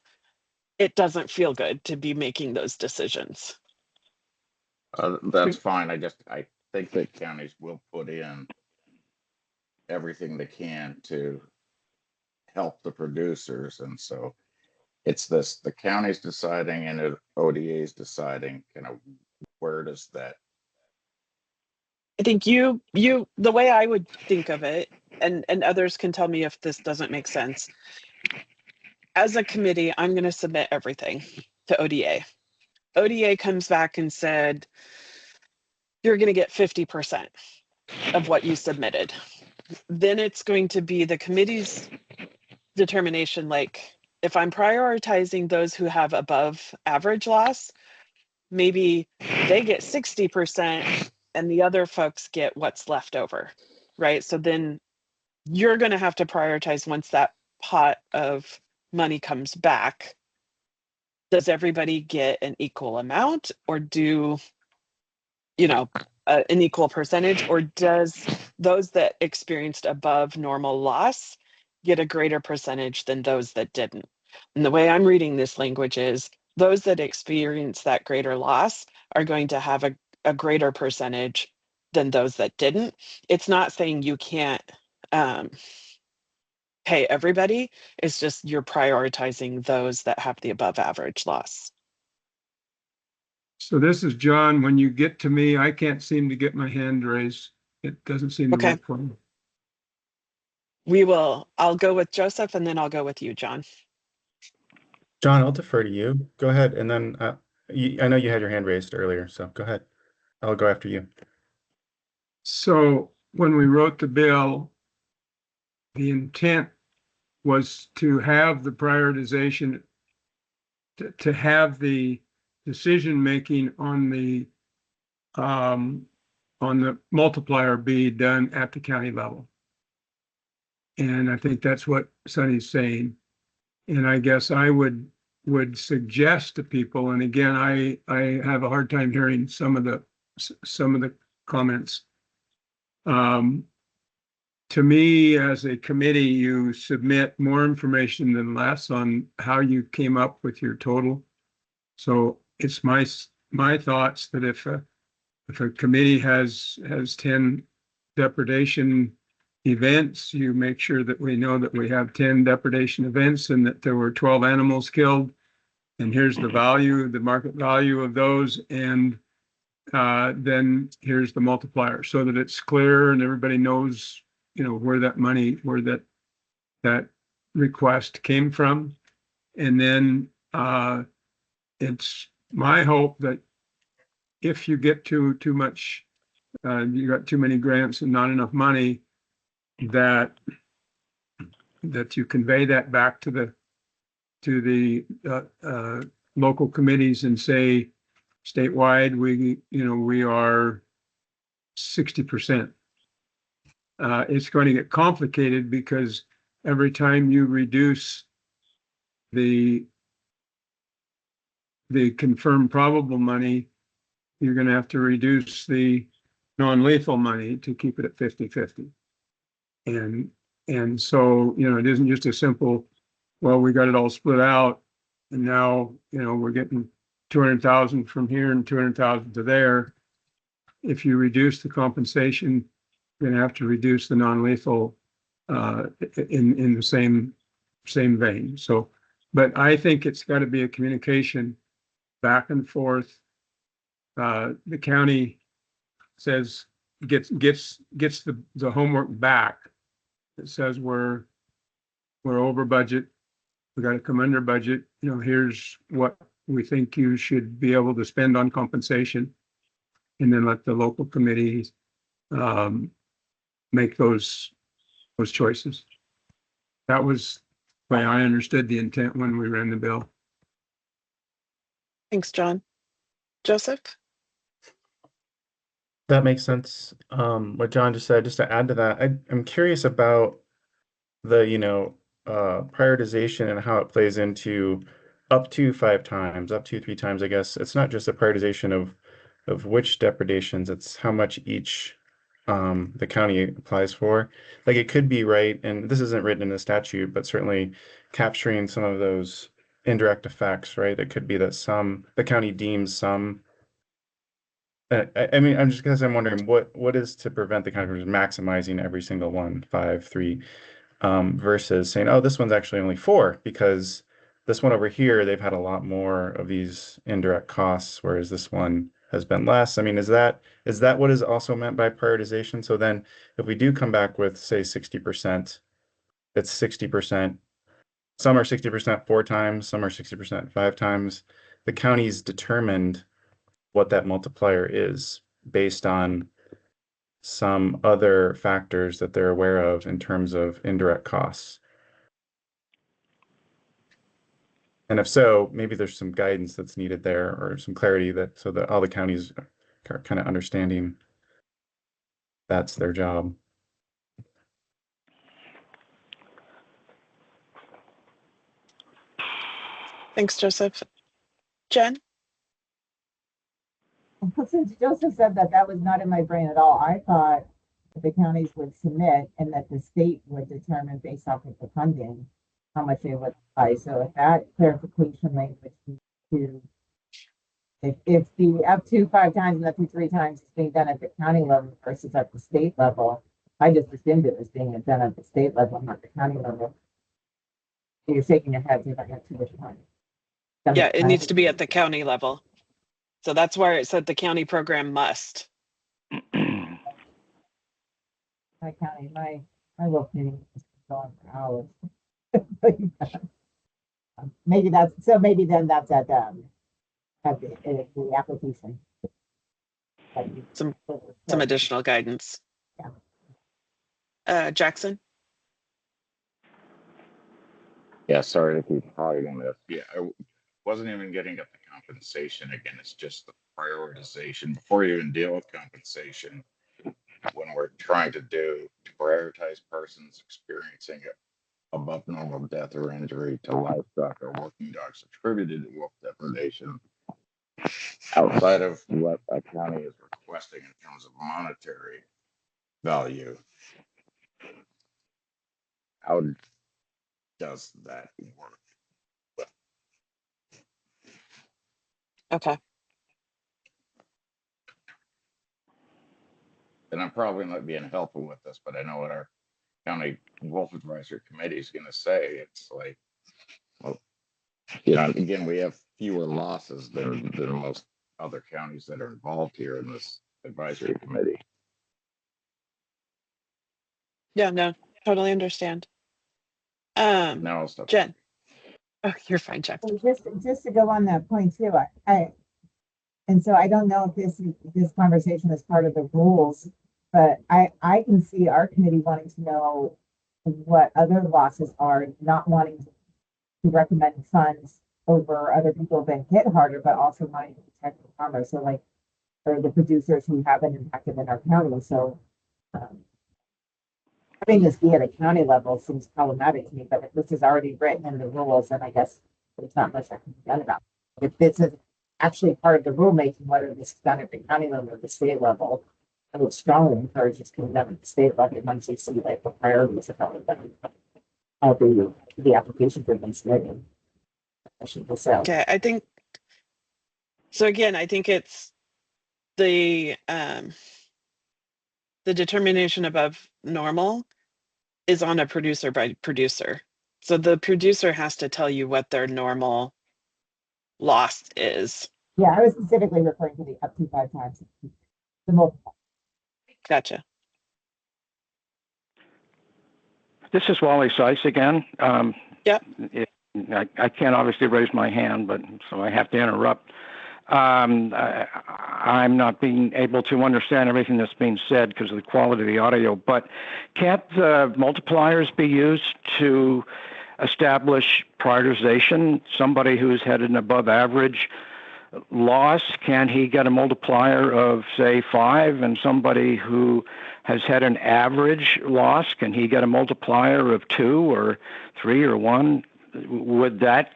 it doesn't feel good to be making those decisions. That's fine. I think that counties will put in everything they can to help the producers. And so it's this, the county's deciding and ODA's deciding, kind of, where does that? I think the way I would think of it, and others can tell me if this doesn't make sense. As a committee, I'm going to submit everything to ODA. ODA comes back and said, you're going to get 50% of what you submitted. Then it's going to be the committee's determination, like if I'm prioritizing those who have above average loss, maybe they get 60% and the other folks get what's left over, right? So then you're going to have to prioritize once that pot of money comes back. Does everybody get an equal amount, or do, you know, an equal percentage, or does those that experienced above normal loss get a greater percentage than those that didn't? And the way I'm reading this language is those that experience that greater loss are going to have a greater percentage than those that didn't. It's not saying you can't pay everybody. It's just you're prioritizing those that have the above average loss. So this is John. When you get to me, I can't seem to get my hand raised. It doesn't seem to work for me. I'll go with Joseph and then I'll go with you, John. John, I'll defer to you. Go ahead. And then I know you had your hand raised earlier, so go ahead. I'll go after you. So when we wrote the bill, the intent was to have the prioritization, to have the decision-making on the multiplier be done at the county level. And I think that's what Sonny's saying. And I guess I would suggest to people, and again, I have a hard time hearing some of the comments. To me, as a committee, you submit more information than less on how you came up with your total. So it's my thoughts that if a committee has 10 depredation events, you make sure that we know that we have 10 depredation events and that there were 12 animals killed. And here's the value, the market value of those. And then here's the multiplier, so that it's clear and everybody knows, you know, where that money, where that request came from. And then it's my hope that if you get too much, you got too many grants and not enough money, that you convey that back to the local committees and say, statewide, we are 60%. It's going to get complicated because every time you reduce the confirmed probable money, you're going to have to reduce the non-lethal money to keep it at 50-50. And And so, it isn't just a simple, well, we got it all split out. And now, we're getting 200,000 from here and 200,000 to there. If you reduce the compensation, you're gonna have to reduce the non-lethal in the same vein. So, but I think it's got to be a communication back and forth. The county says gets the homework back. It says we're over budget. We got to come under budget. Here's what we think you should be able to spend on compensation, and then let the local committees make those choices. That was the way I understood the intent when we ran the bill. Thanks, John. Joseph? That makes sense. What John just said, just to add to that, I'm curious about the, prioritization and how it plays into up to 5 times, up to 3 times, I guess. It's not just a prioritization of which depredations, it's how much each the county applies for. Like it could be right, and this isn't written in the statute, but certainly capturing some of those indirect effects, right? It could be that the county deems some. I mean, I'm just because I'm wondering what is to prevent the county from maximizing every single one, 5, 3, versus saying, oh, this one's actually only 4 because this one over here, they've had a lot more of these indirect costs, whereas this one has been less. I mean, is that what is also meant by prioritization? So then if we do come back with, say, 60%, it's 60%. Some are 60% 4 times, some are 60% 5 times. The county's determined what that multiplier is based on some other factors that they're aware of in terms of indirect costs. And if so, maybe there's some guidance that's needed there or some clarity so that all the counties are kind of understanding that's their job. Thanks, Joseph. Jen? Since Joseph said that was not in my brain at all, I thought the counties would submit and that the state would determine based off of the funding how much they would apply. So if that clarification language to if the up to 5 times and up to 3 times is being done at the county level versus at the state level, I just assumed it was being done at the state level, not the county level. So you're shaking your head, you're like, that's too much money. Yeah, it needs to be at the county level. So that's where it said the county program must. My county, my little meeting is going for hours. Maybe then that's at the application. Some additional guidance. Yeah. Jackson? Yeah, sorry to keep hogging this. Yeah, I wasn't even getting at the compensation. Again, it's just the prioritization. Before you even deal with compensation, when we're trying to prioritize persons experiencing above normal death or injury to livestock or working dogs attributed to wolf depredation, outside of what a county is requesting in terms of monetary value, how does that work? Okay. And I'm probably not being helpful with this, but I know what our county wolf advisory committee is going to say. It's like, well, again, we have fewer losses than most other counties that are involved here in this advisory committee. Yeah, no, totally understand. Now I'll stop. Jen. Oh, you're fine, Jackson. Just to go on that point too, and so I don't know if this conversation is part of the rules, but I can see our committee wanting to know what other losses are, not wanting to recommend funds over other people who've been hit harder, but also wanting to protect the farmers. So like, or the producers who have been impacted in our county. So having this be at a county level seems problematic to me, but if this is already written in the rules, then I guess there's not much that can be done about it. If this is actually part of the rulemaking, whether this is done at the county level or the state level, I would strongly encourage this community to state about it once they see like the priorities of the applications have been submitted. I should just say. Okay, I think so. Again, I think it's the determination above normal is on a producer by producer. So the producer has to tell you what their normal loss is. Yeah, I was specifically referring to the up to 5 times. The multiple. Gotcha. This is Wally Sykes again. Yep. I can't obviously raise my hand, but so I have to interrupt. I'm not being able to understand everything that's being said because of the quality of the audio, but can't the multipliers be used to establish prioritization? Somebody who's had an above average loss, can he get a multiplier of say 5? And somebody who has had an average loss, can he get a multiplier of 2 or 3 or 1? Would that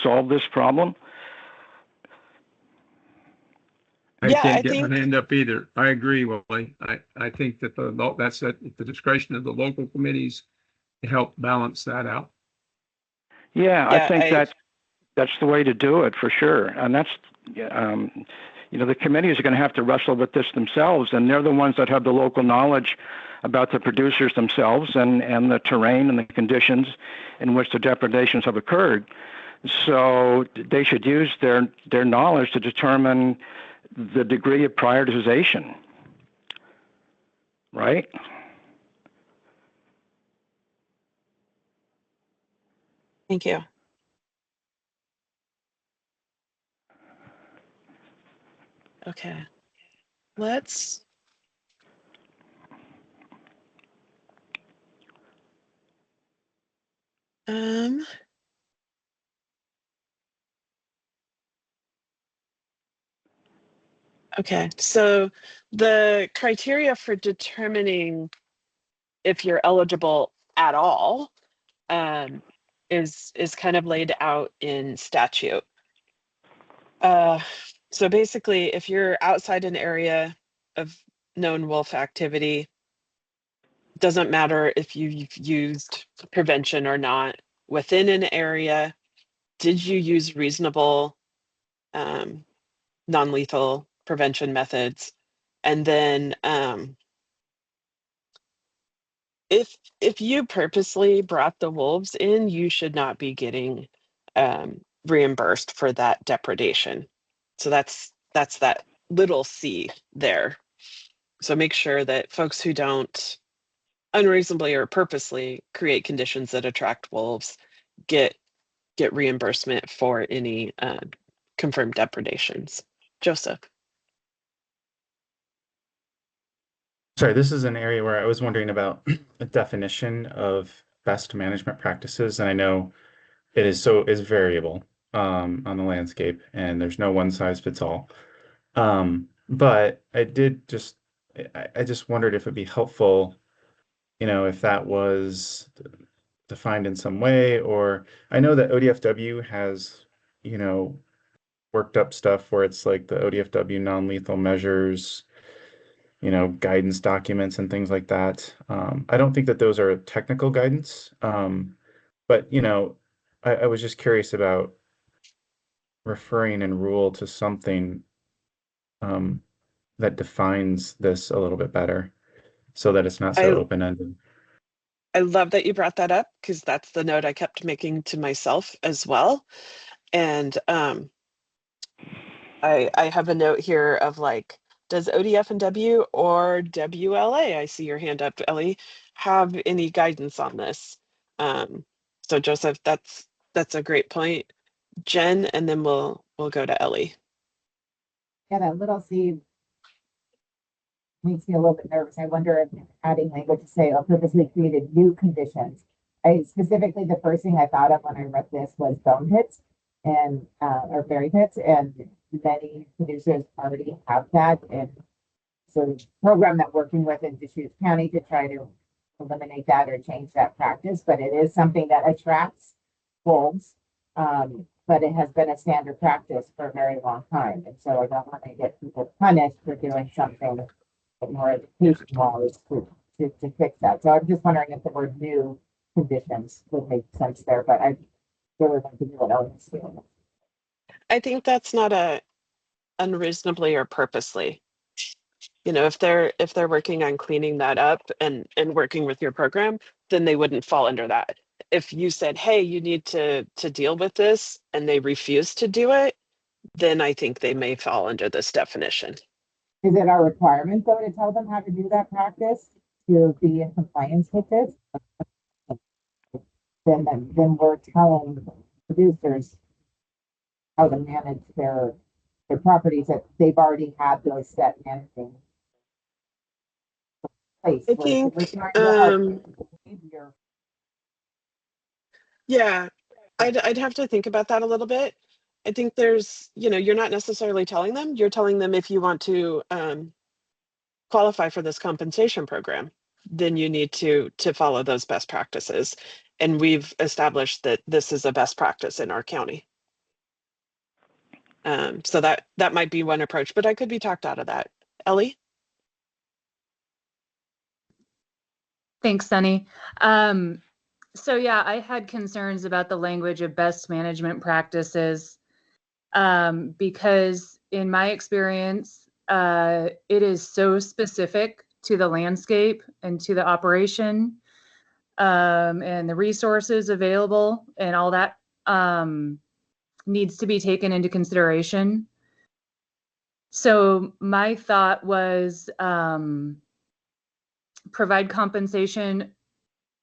solve this problem? I Yeah, can't I get my think hand up either. I agree, Wally. I think that that's at the discretion of the local committees to help balance that out. Yeah, I yeah, think that's the way to do it for sure. And that's, the committees are going to have to wrestle with this themselves, and they're the ones that have the local knowledge about the producers themselves and the terrain and the conditions in which the depredations have occurred. So they should use their knowledge to determine the degree of prioritization, right? thank you. Okay. Let's okay, so the criteria for determining if you're eligible at all is kind of laid out in statute. So basically, if you're outside an area of known wolf activity, doesn't matter if you've used prevention or not. Within an area, did you use reasonable non-lethal prevention methods? And then if you purposely brought the wolves in, you should not be getting reimbursed for that depredation. So that's that little c there. So make sure that folks who don't unreasonably or purposely create conditions that attract wolves get reimbursement for any confirmed depredations. Joseph. Sorry, this is an area where I was wondering about a definition of best management practices, and I know it is variable on the landscape, and there's no one size fits all. But I just wondered if it'd be helpful, if that was defined in some way, or I know that ODFW has, worked up stuff where it's like the ODFW non-lethal measures, guidance documents and things like that. I don't think that those are technical guidance, but I was just curious about referring in rule to something that defines this a little bit better so that it's not so I open-ended. I love that you brought that up because that's the note I kept making to myself as well. And I have a note here of like, does ODF and W or WLA, I see your hand up, Ellie, have any guidance on this? So Joseph, that's a great point. Jen, and then we'll go to Ellie. Yeah, that little c makes me a little bit nervous. I wonder if adding language to say, or purposely created new conditions. Specifically, the first thing I thought of when I read this was bone pits and or berry pits, and many producers already have that. And so the program that working with in Deschutes County to try to eliminate that or change that practice, but it is something that attracts wolves. But it has been a standard practice for a very long time. And so I don't want to get people punished for doing something more education wise to fix that. So I'm just wondering if there were new conditions would make sense there, but I really want to do what Ellen's doing. I think that's not a unreasonably or purposely. If they're working on cleaning that up and working with your program, then they wouldn't fall under that. If you said, hey, you need to deal with this, and they refuse to do it, then I think they may fall under this definition. Is it our requirement though to tell them how to do that practice to be in compliance with this? Then we're telling producers how to manage their properties that they've already had those set managing place. I We're think, trying to help behavior. yeah, I'd have to think about that a little bit. I think there's, you're not necessarily telling them, you're telling them if you want to qualify for this compensation program, then you need to follow those best practices. And we've established that this is a best practice in our county. So that might be one approach, but I could be talked out of that. Ellie? Thanks, Sunny. So yeah, I had concerns about the language of best management practices because in my experience, it is so specific to the landscape and to the operation and the resources available and all that needs to be taken into consideration. So my thought was provide compensation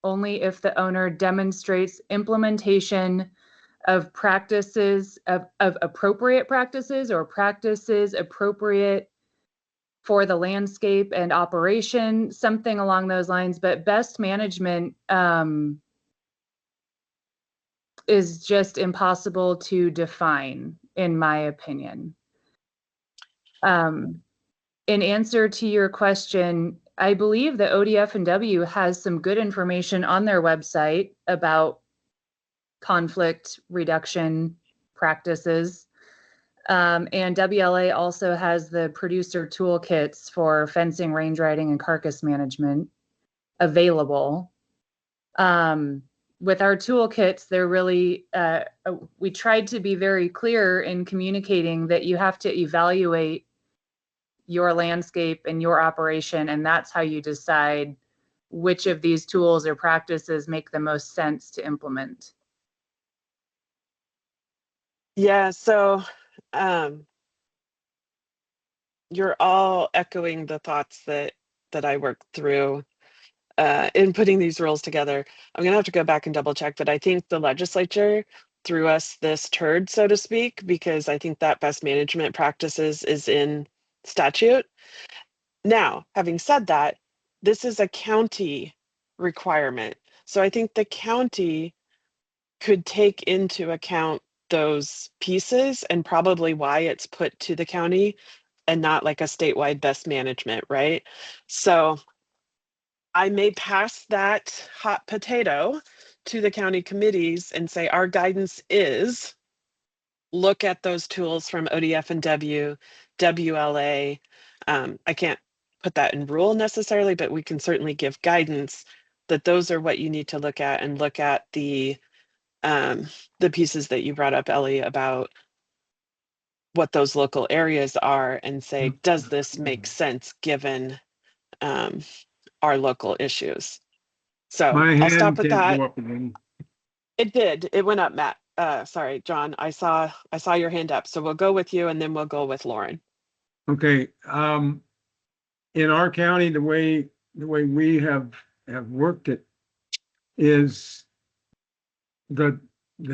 only if the owner demonstrates implementation of practices of appropriate practices or practices appropriate for the landscape and operation, something along those lines. But best management is just impossible to define, in my opinion. In answer to your question, I believe that ODF&W has some good information on their website about conflict reduction practices. And WLA also has the producer toolkits for fencing, range riding, and carcass management available. With our toolkits, they're really, we tried to be very clear in communicating that you have to evaluate your landscape and your operation, and that's how you decide which of these tools or practices make the most sense to implement. Yeah, so you're all echoing the thoughts that I worked through in putting these rules together. I'm gonna have to go back and double check, but I think the legislature threw us this turd, so to speak, because I think that best management practices is in statute. Now, having said that, this is a county requirement. So I think the county could take into account those pieces and probably why it's put to the county and not like a statewide best management, right? So I may pass that hot potato to the county committees and say our guidance is look at those tools from ODF&W, WLA. I can't put that in rule necessarily, but we can certainly give guidance that those are what you need to look at, and look at the pieces that you brought up, Ellie, about what those local areas are and say, does this make sense given our local issues? So My I'll stop hand with can't that. go up again. It did. It went up, Matt. Sorry, John. I saw your hand up. So we'll go with you and then we'll go with Lauren. Okay. In our county, the way we have worked it is the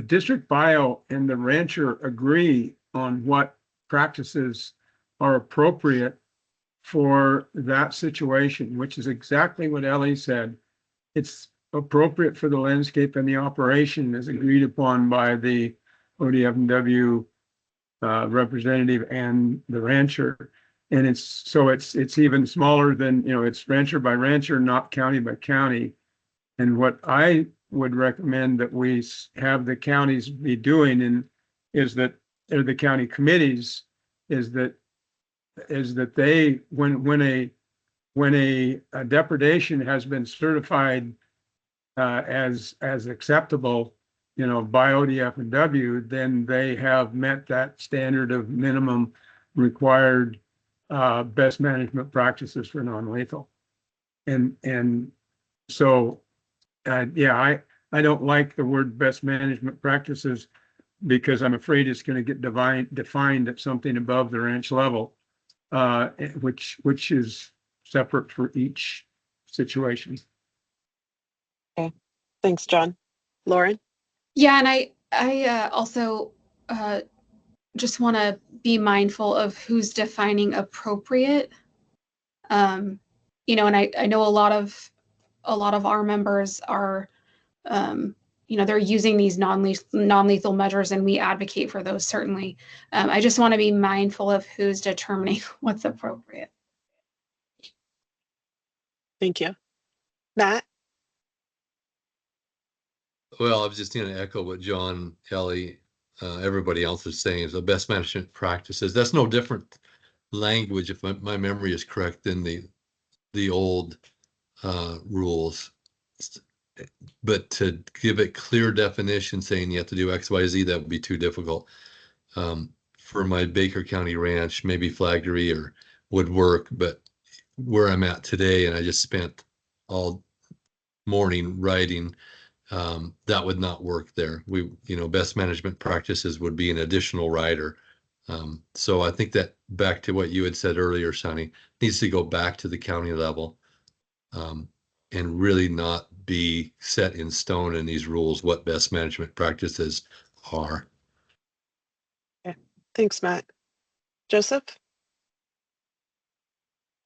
district bio and the rancher agree on what practices are appropriate for that situation, which is exactly what Ellie said. It's appropriate for the landscape and the operation as agreed upon by the ODF&W representative and the rancher. And it's even smaller than, it's rancher by rancher, not county by county. And what I would recommend that we have the counties be doing or the county committees is that they, when a when a depredation has been certified as acceptable, by ODF and W, then they have met that standard of minimum required best management practices for non-lethal. And so, yeah, I don't like the word best management practices because I'm afraid it's going to get defined at something above the ranch level, which is separate for each situation. Okay. Thanks, John. Lauren? Yeah, and I also just want to be mindful of who's defining appropriate. And I know a lot of our members are, they're using these non-lethal measures, and we advocate for those certainly. I just want to be mindful of who's determining what's appropriate. Thank you. Matt? Well, I was just going to echo what John, Kelly, everybody else is saying is the best management practices. That's no different language, if my memory is correct, than the old rules. But to give it clear definition saying you have to do X, Y, Z, that would be too difficult. For my Baker County ranch, maybe Flaggery or would work, but where I'm at today, and I just spent all morning writing, that would not work there. Best management practices would be an additional rider. So I think that back to what you had said earlier, Sonny, needs to go back to the county level, and really not be set in stone in these rules what best management practices are. Okay. Thanks, Matt. Joseph?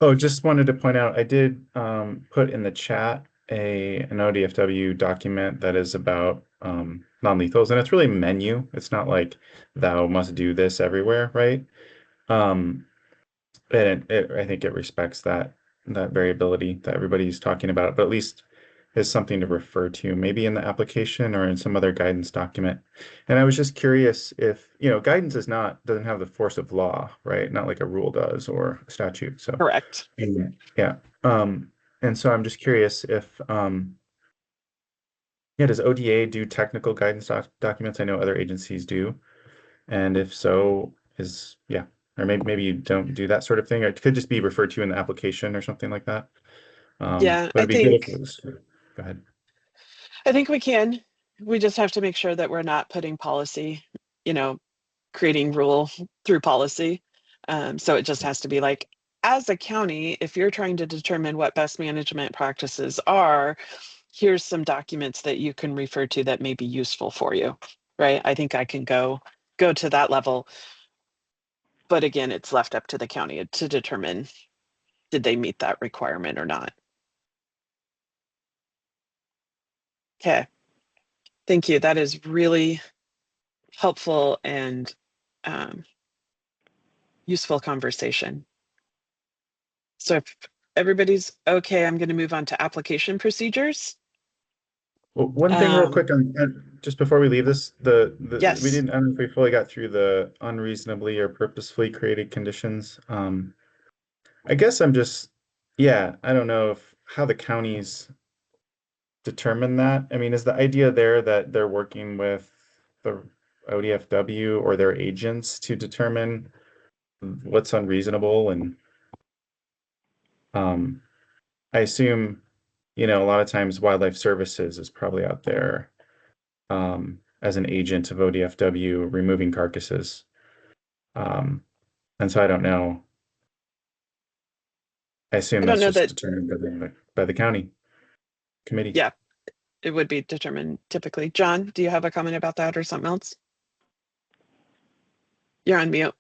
Oh, just wanted to point out, I did put in the chat an ODFW document that is about non-lethals, and it's really menu. It's not like thou must do this everywhere, right? And I think it respects that variability that everybody's talking about, but at least is something to refer to, maybe in the application or in some other guidance document. And I was just curious if, guidance doesn't have the force of law, right? Not like a rule does or a statute. So Correct. yeah. And so I'm just curious if, does ODA do technical guidance documents? I know other agencies do. And if so, or maybe you don't do that sort of thing. Or it could just be referred to in the application or something like that. Yeah, But it'd be good if it was, go ahead. I think we can. We just have to make sure that we're not putting policy, creating rule through policy. So it just has to be like, as a county, if you're trying to determine what best management practices are, here's some documents that you can refer to that may be useful for you, right? I think I can go to that level. But again, it's left up to the county to determine, did they meet that requirement or not? Okay. Thank you. That is really helpful and useful conversation. So if everybody's okay, I'm going to move on to application procedures. Well, one thing real quick just before we leave this, Yes. I don't know if we fully got through the unreasonably or purposefully created conditions. I guess I don't know how the counties determine that. I mean, is the idea there that they're working with the ODFW or their agents to determine what's unreasonable? And I assume, a lot of times Wildlife Services is probably out there as an agent of ODFW removing carcasses. And so I don't know. I assume that's just determined by the county committee. Yeah, it would be determined typically. John, do you have a comment about that or something else? You're on mute.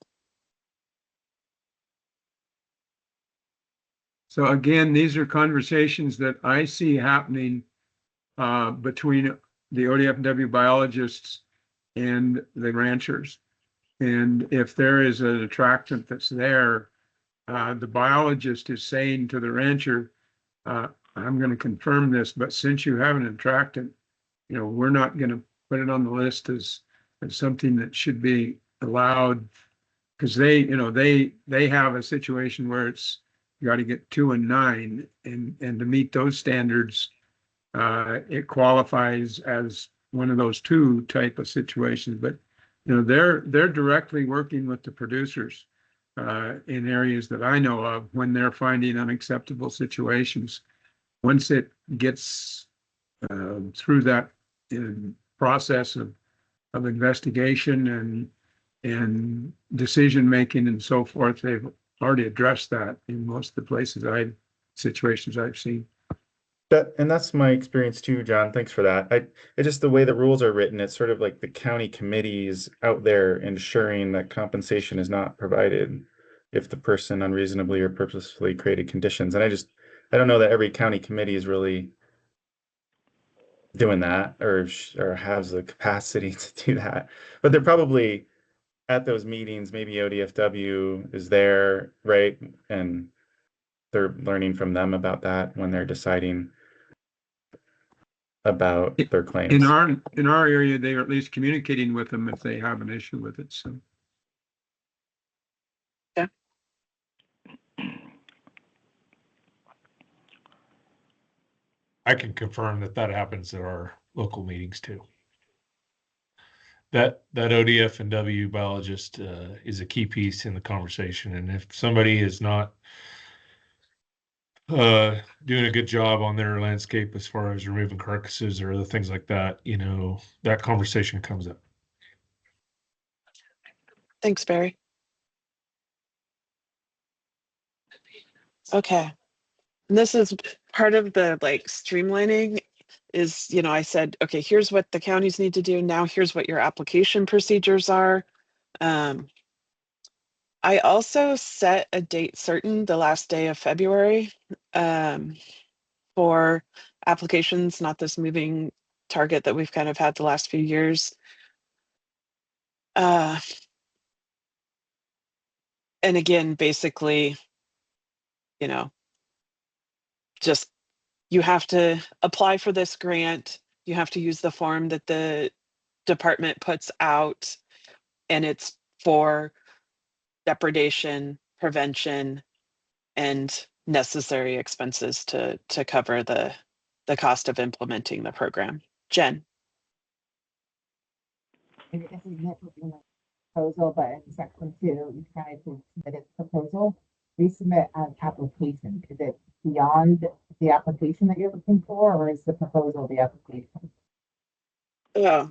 So again, these are conversations that I see happening between the ODFW biologists and the ranchers. And if there is an attractant that's there, the biologist is saying to the rancher, I'm going to confirm this, but since you have an attractant, we're not going to put it on the list as something that should be allowed, because they have a situation where it's you got to get 2 and 9, and to meet those standards, it qualifies as one of those 2 type of situations. But they're directly working with the producers in areas that I know of when they're finding unacceptable situations. Once it gets through that process of investigation and decision making and so forth, they've already addressed that in most of the places situations I've seen. That's my experience too, John. Thanks for that. It's just the way the rules are written, it's sort of like the county committees out there ensuring that compensation is not provided if the person unreasonably or purposefully created conditions. And I don't know that every county committee is really doing that or has the capacity to do that. But they're probably at those meetings, maybe ODFW is there, right? And they're learning from them about that when they're deciding about their claims. In our area, they are at least communicating with them if they have an issue with it. So yeah. I can confirm that happens at our local meetings too. That ODF and W biologist is a key piece in the conversation, and if somebody is not doing a good job on their landscape as far as removing carcasses or other things like that, that conversation comes up. Thanks, Barry. Okay. And this is part of the streamlining is, I said, okay, here's what the counties need to do. Now here's what your application procedures are. I also set a date certain, the last day of February, for applications, not this moving target that we've kind of had the last few years. And again, basically, just you have to apply for this grant. You have to use the form that the department puts out, and it's for depredation, prevention, and necessary expenses to cover the cost of implementing the program. Jen. And this is not in the proposal, but in section 2, each county to submit its proposal. Resubmit an application. Is it beyond the application that you're looking for, or is the proposal the application? Oh,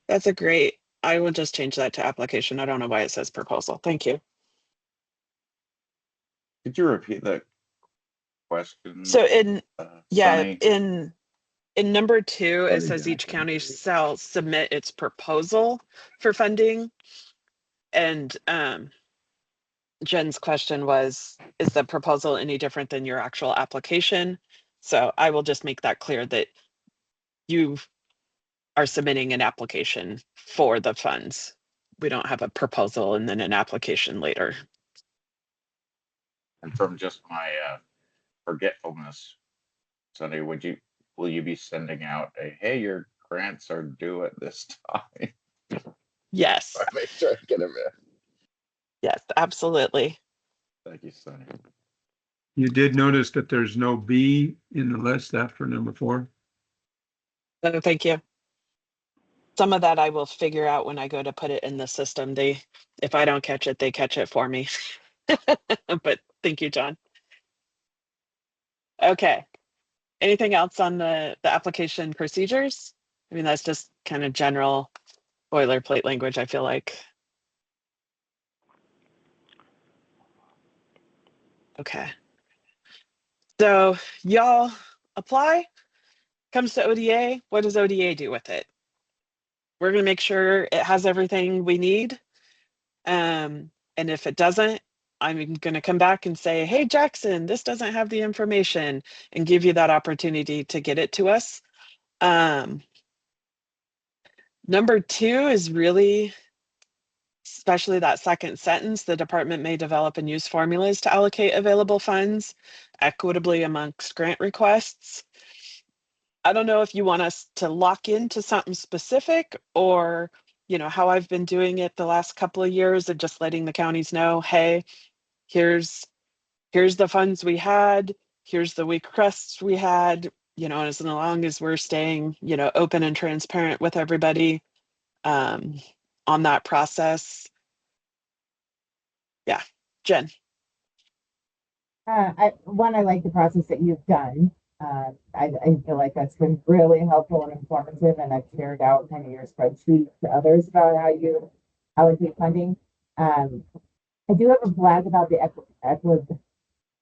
that's a great. I will just change that to application. I don't know why it says proposal. Thank you. Could you repeat that question? So in Sunny? in number 2, it says each county shall submit its proposal for funding. And Jen's question was, is the proposal any different than your actual application? So I will just make that clear that you are submitting an application for the funds. We don't have a proposal and then an application later. And from just my forgetfulness, Sunny, will you be sending out hey, your grants are due at this time? Yes. I make sure I get them in. Yes, absolutely. Thank you, Sunny. you did notice that there's no B in the list after number 4. Oh, thank you. Some of that I will figure out when I go to put it in the system. If I don't catch it, they catch it for me. But thank you, John. Okay. Anything else on the application procedures? I mean, that's just kind of general boilerplate language, I feel like. Okay. So y'all apply, comes to ODA. What does ODA do with it? We're going to make sure it has everything we need. And if it doesn't, I'm going to come back and say, hey, Jackson, this doesn't have the information, and give you that opportunity to get it to us. Number 2 is really, especially that second sentence, the department may develop and use formulas to allocate available funds equitably amongst grant requests. I don't know if you want us to lock into something specific, or how I've been doing it the last couple of years of just letting the counties know, hey, here's here's the funds we had, here's the requests we had, as long as we're staying, open and transparent with everybody on that process. Yeah, Jen. I like the process that you've done. I feel like that's been really helpful and informative, and I've shared out kind of your spreadsheet to others about how you allocate funding. I do have a flag about the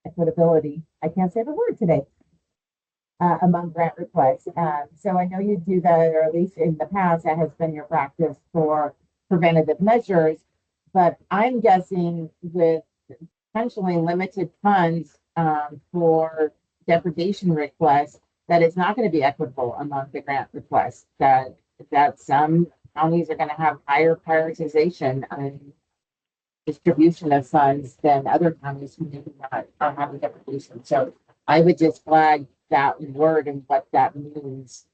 equitability. I can't say the word today. Among grant requests. So I know you do that, or at least in the past, that has been your practice for preventative measures. But I'm guessing with potentially limited funds for depredation requests, that it's not going to be equitable among the grant requests. That some counties are going to have higher prioritization and distribution of funds than other counties who maybe not are having depredation. So I would just flag that word and what that means,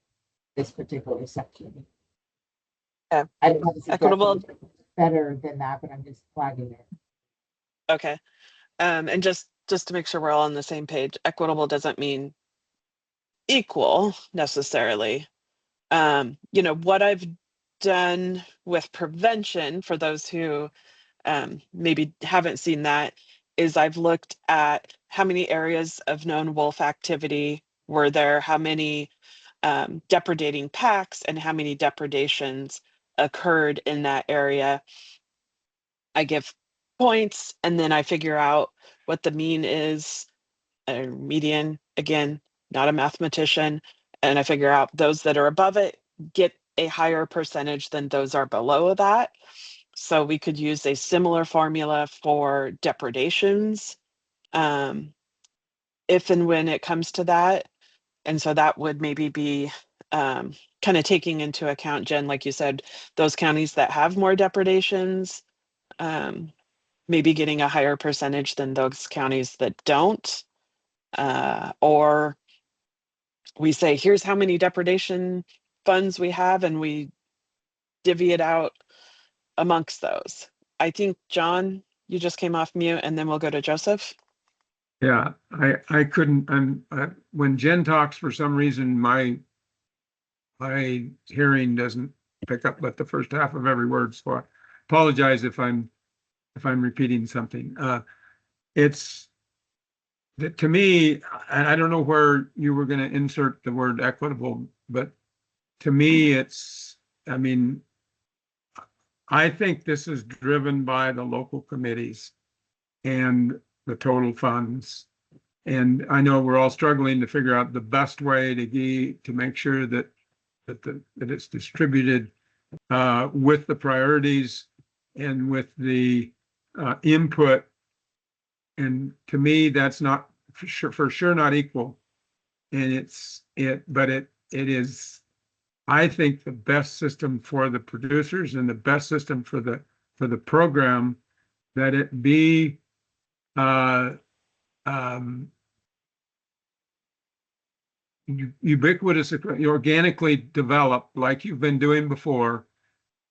this particular section. Yeah. I don't have a Equitable better than that, but I'm just flagging it. Okay. And just to make sure we're all on the same page, equitable doesn't mean equal necessarily. What I've done with prevention, for those who maybe haven't seen that, is I've looked at how many areas of known wolf activity were there, how many depredating packs, and how many depredations occurred in that area. I give points, and then I figure out what the mean is, or median, again, not a mathematician, and I figure out those that are above it get a higher percentage than those are below that. So we could use a similar formula for depredations if and when it comes to that. And so that would maybe be kind of taking into account, Jen, like you said, those counties that have more depredations, maybe getting a higher percentage than those counties that don't. Or we say, here's how many depredation funds we have, and we divvy it out amongst those. I think, John, you just came off mute, and then we'll go to Joseph. Yeah, I couldn't, when Jen talks, for some reason, my hearing doesn't pick up but the first half of every word, so I apologize if I'm repeating something. It's that to me, and I don't know where you were going to insert the word equitable, but to me, I think this is driven by the local committees and the total funds. And I know we're all struggling to figure out the best way to make sure that it's distributed with the priorities and with the input. And to me, that's not for sure not equal. And but it is, I think, the best system for the producers and the best system for the program, that it be ubiquitous, organically developed like you've been doing before,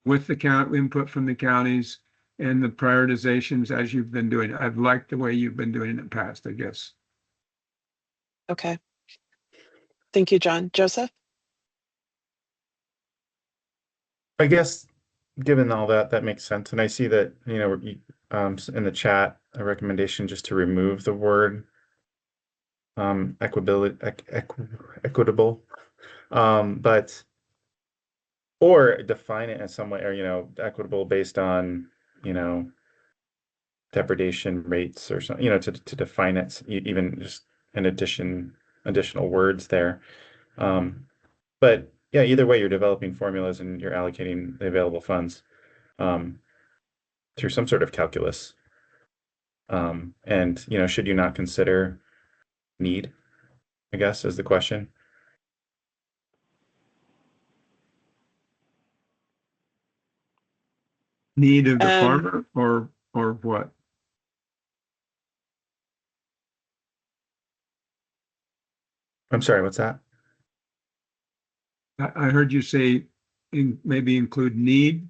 with the input from the counties and the prioritizations as you've been doing. I've liked the way you've been doing it in the past, I guess. Okay. Thank you, John. Joseph? I guess given all that, that makes sense. And I see that, in the chat, a recommendation just to remove the word equitable, but or define it in some way, or equitable based on depredation rates or something, to define it, even just in additional words there. But yeah, either way, you're developing formulas and you're allocating the available funds through some sort of calculus. And should you not consider need, I guess, is the question. Need of the farmer or what? I'm sorry, what's that? I heard you say maybe include need.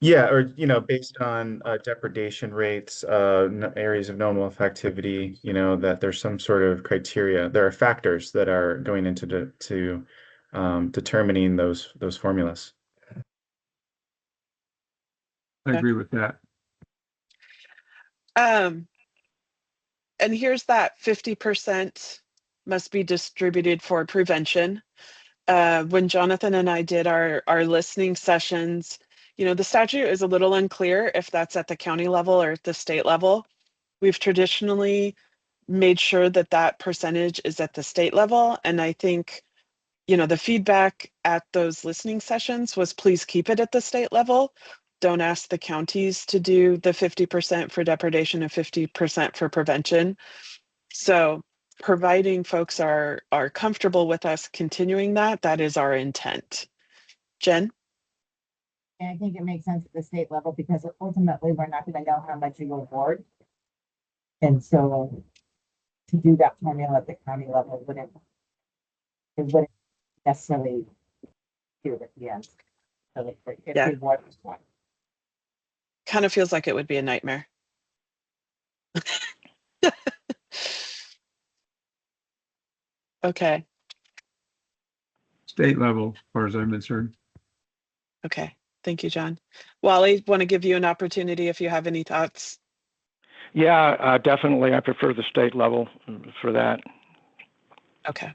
Yeah, or based on depredation rates, areas of known wealth activity, that there's some sort of criteria. There are factors that are going into determining those formulas. I agree with that. And here's that 50% must be distributed for prevention. When Jonathan and I did our listening sessions, the statute is a little unclear if that's at the county level or at the state level. We've traditionally made sure that that percentage is at the state level. And I think, the feedback at those listening sessions was please keep it at the state level. Don't ask the counties to do the 50% for depredation and 50% for prevention. So providing folks are comfortable with us continuing that is our intent. Jen? And I think it makes sense at the state level because ultimately we're not going to know how much you award. And so to do that formula at the county level wouldn't necessarily do it at the end. So if Yeah. the award was one. Kind of feels like it would be a nightmare. Okay. State level, as far as I'm concerned. Okay. Thank you, John. Wally, want to give you an opportunity if you have any thoughts? Yeah, definitely. I prefer the state level for that. Okay.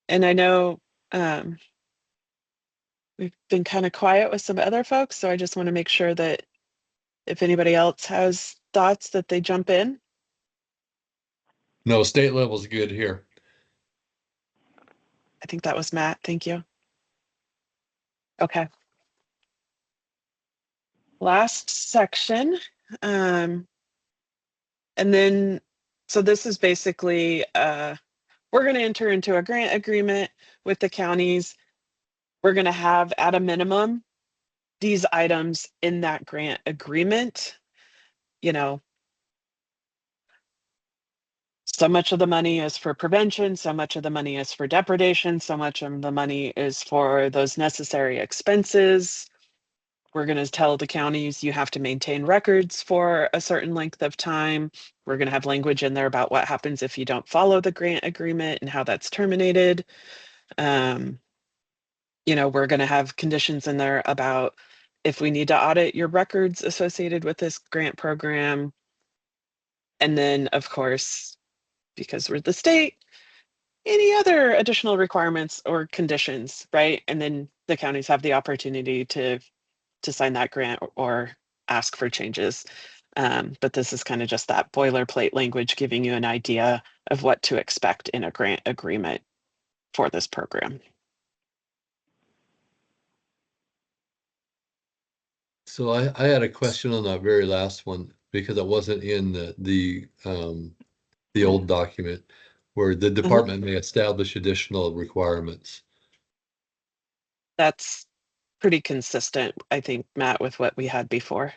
And I know we've been kind of quiet with some other folks, so I just want to make sure that if anybody else has thoughts that they jump in. No, state level's good here. I think that was Matt. Thank you. Okay. Last section. And then, so this is basically, we're going to enter into a grant agreement with the counties. We're going to have at a minimum these items in that grant agreement. So much of the money is for prevention, so much of the money is for depredation, so much of the money is for those necessary expenses. We're going to tell the counties you have to maintain records for a certain length of time. We're going to have language in there about what happens if you don't follow the grant agreement and how that's terminated. We're going to have conditions in there about if we need to audit your records associated with this grant program. And then, of course, because we're the state, any other additional requirements or conditions, right? And then the counties have the opportunity to sign that grant or ask for changes. But this is kind of just that boilerplate language giving you an idea of what to expect in a grant agreement for this program. So I had a question on that very last one because it wasn't in the old document where the department may establish additional requirements. That's pretty consistent, I think, Matt, with what we had before.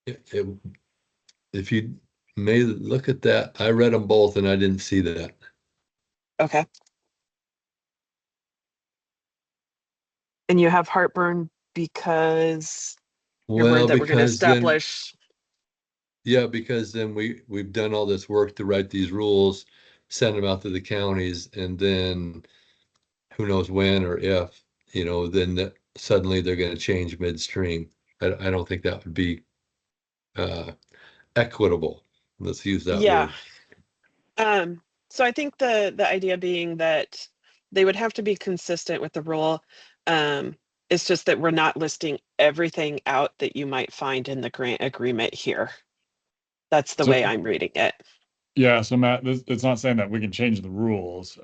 If you may look at that, I read them both and I didn't see that. Okay. And you have heartburn because you're worried that we're going to establish. Yeah, because then we've done all this work to write these rules, send them out to the counties, and then who knows when or if, then suddenly they're going to change midstream. I don't think that would be equitable. Let's use that word. So I think the idea being that they would have to be consistent with the rule. It's just that we're not listing everything out that you might find in the grant agreement here. That's the way I'm reading it. Yeah, so Matt, it's not saying that we can change the rules,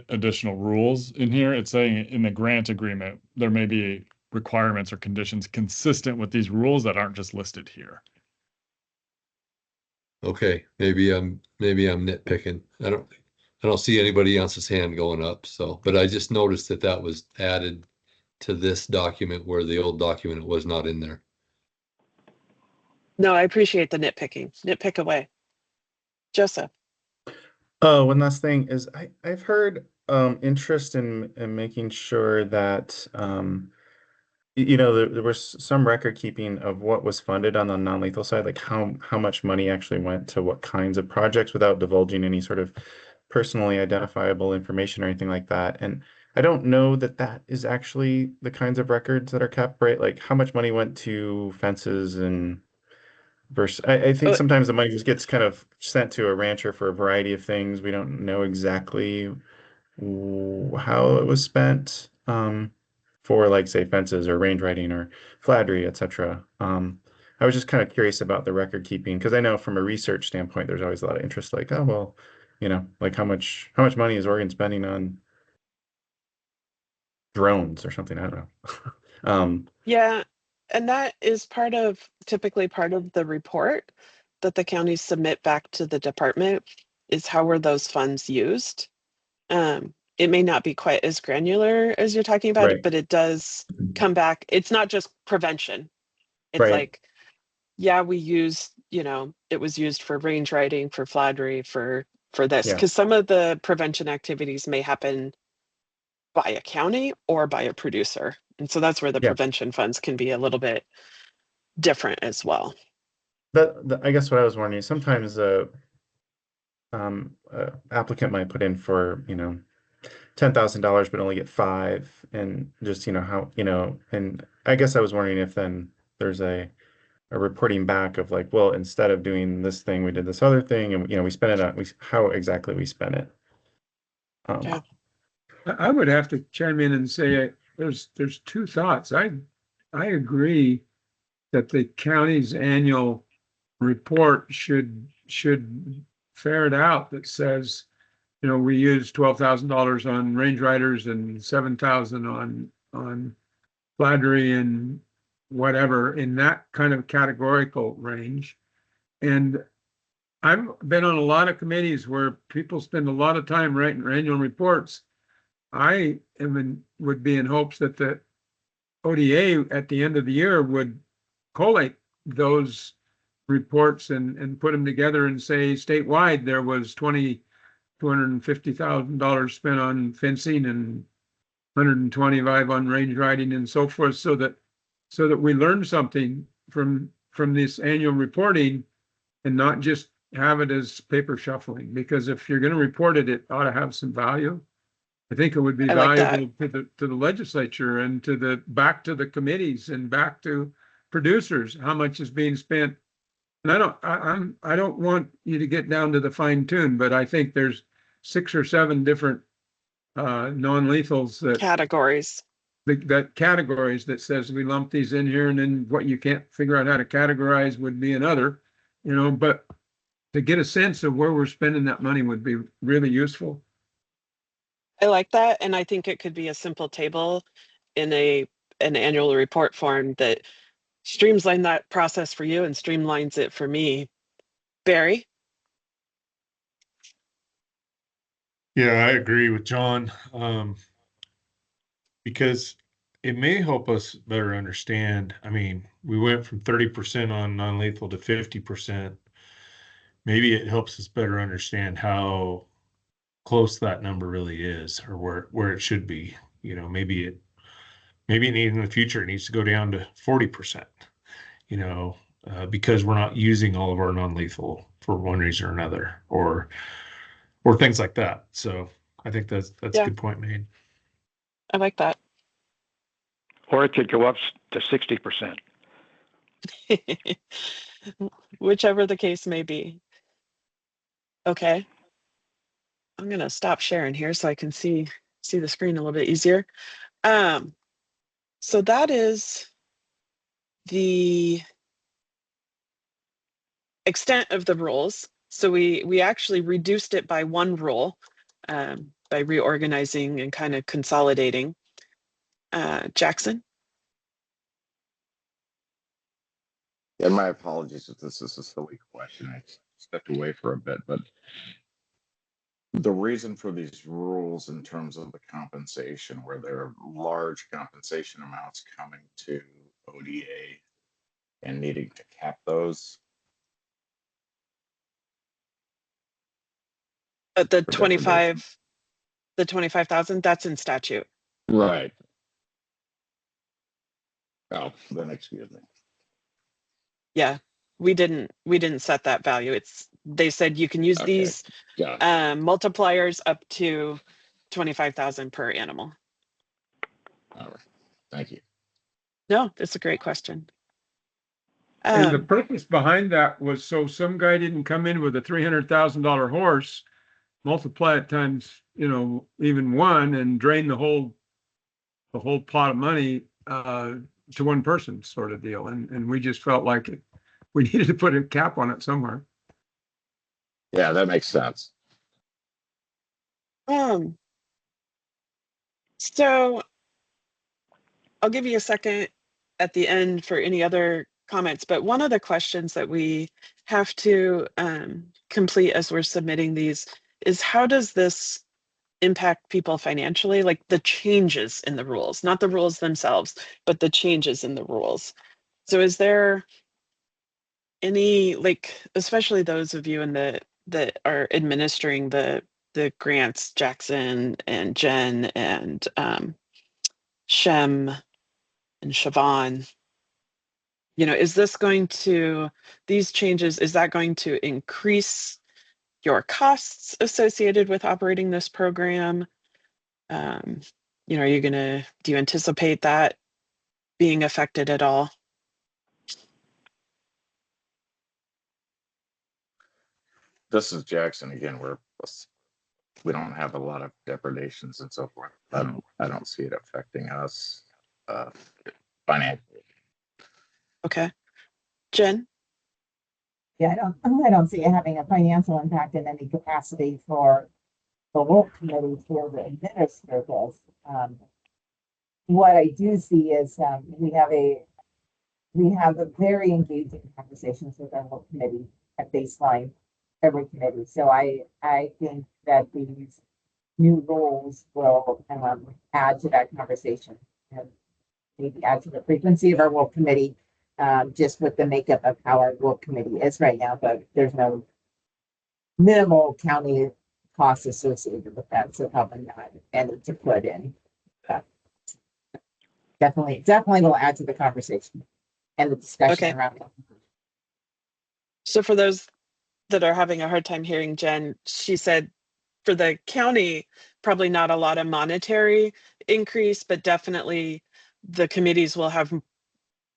additional rules in here. It's saying in the grant agreement, there may be requirements or conditions consistent with these rules that aren't just listed here. Okay, maybe I'm nitpicking. I don't see anybody else's hand going up. So, but I just noticed that was added to this document where the old document was not in there. No, I appreciate the nitpicking. Nitpick away. Joseph. Oh, one last thing is I've heard interest in making sure that You know, there was some record keeping of what was funded on the non-lethal side, like how much money actually went to what kinds of projects without divulging any sort of personally identifiable information or anything like that. And I don't know that that is actually the kinds of records that are kept, right? Like how much money went to fences and versus, I think Uh, sometimes the money just gets kind of sent to a rancher for a variety of things. We don't know exactly how it was spent for like say fences or range riding or flattery, etc. I was just kind of curious about the record keeping because I know from a research standpoint, there's always a lot of interest. Like, oh well, you know, like how much money is Oregon spending on drones or something? I don't know. Yeah, and that is typically part of the report that the counties submit back to the department is how were those funds used. It may not be quite as granular as you're talking about it, Right, but it does come back. It's not just prevention. It's right, like, yeah, we used, it was used for range riding, for flattery, for this, yeah, because some of the prevention activities may happen by a county or by a producer. And so that's where the yeah. prevention funds can be a little bit different as well. I guess what I was wondering, sometimes applicant might put in for, you know, $10,000 but only get five and just, you know, how, you know, and I guess I was wondering if then there's a reporting back of like, well, instead of doing this thing, we did this other thing and, you know, we spent it on, how exactly we spent it. Yeah. I would have to chime in and say there's two thoughts. I agree that the county's annual report should ferret out that says, you know, we used $12,000 on range riders and 7,000 on flattery and whatever in that kind of categorical range. And I've been on a lot of committees where people spend a lot of time writing annual reports. Would be in hopes that the ODA at the end of the year would collate those reports and put them together and say statewide there was $250,000 spent on fencing and 125 on range riding and so forth, so that we learn something from this annual reporting and not just have it as paper shuffling. Because if you're going to report it, it ought to have some value. I think it would be I like that. valuable to the legislature and back to the committees and back to producers, how much is being spent. And I don't want you to get down to the fine tune, but I think there's 6 or 7 different non-lethals Categories. that categories that says we lump these in here, and then what you can't figure out how to categorize would be another, you know, but to get a sense of where we're spending that money would be really useful. I like that. And I think it could be a simple table in an annual report form that streamlines that process for you and streamlines it for me. Barry? Yeah, I agree with John. Because it may help us better understand. I mean, we went from 30% on non-lethal to 50%. Maybe it helps us better understand how close that number really is or where it should be. You know, maybe in the future it needs to go down to 40%, you know, because we're not using all of our non-lethal for one reason or another, or things like that. So I think that's a Yeah, good point made. I like that. Or it could go up to 60%. Whichever the case may be. Okay. I'm gonna stop sharing here so I can see the screen a little bit easier. So that is the extent of the rules. So we actually reduced it by one rule by reorganizing and kind of consolidating. Jackson? And my apologies if this is a silly question. I stepped away for a bit, but the reason for these rules in terms of the compensation, where there are large compensation amounts coming to ODA and needing to cap those. The For depredation. 25,000, that's in statute. Right. Oh, then excuse me. Yeah, we didn't set that value. They said you can use Okay, these got it. multipliers up to 25,000 per animal. All right, thank you. No, that's a great question. And the purpose behind that was so some guy didn't come in with a $300,000 horse, multiply it times, even one, and drain the whole pot of money to one person, sort of deal. And we just felt like we needed to put a cap on it somewhere. Yeah, that makes sense. So I'll give you a second at the end for any other comments, but one of the questions that we have to complete as we're submitting these is, how does this impact people financially? Like the changes in the rules, not the rules themselves, but the changes in the rules. So is there any, like, especially those of you that are administering the grants, Jackson and Jen and Shem and Siobhan, is these changes, is that going to increase your costs associated with operating this program? Do you anticipate that being affected at all? This is Jackson again. We don't have a lot of depredations and so forth. I don't see it affecting us financially. Okay, Jen? Yeah, I don't see it having a financial impact in any capacity for the work committee to administer this. What I do see is we have a very engaging conversations with our work committee at baseline, every committee. So I think that these new rules will add to that conversation and maybe add to the frequency of our work committee, just with the makeup of how our work committee is right now. But there's no minimal county costs associated with that, so probably not any to put in. Definitely will add to the conversation and the discussion around it. So for those that are having a hard time hearing Jen, she said for the county, probably not a lot of monetary increase, but definitely the committees will have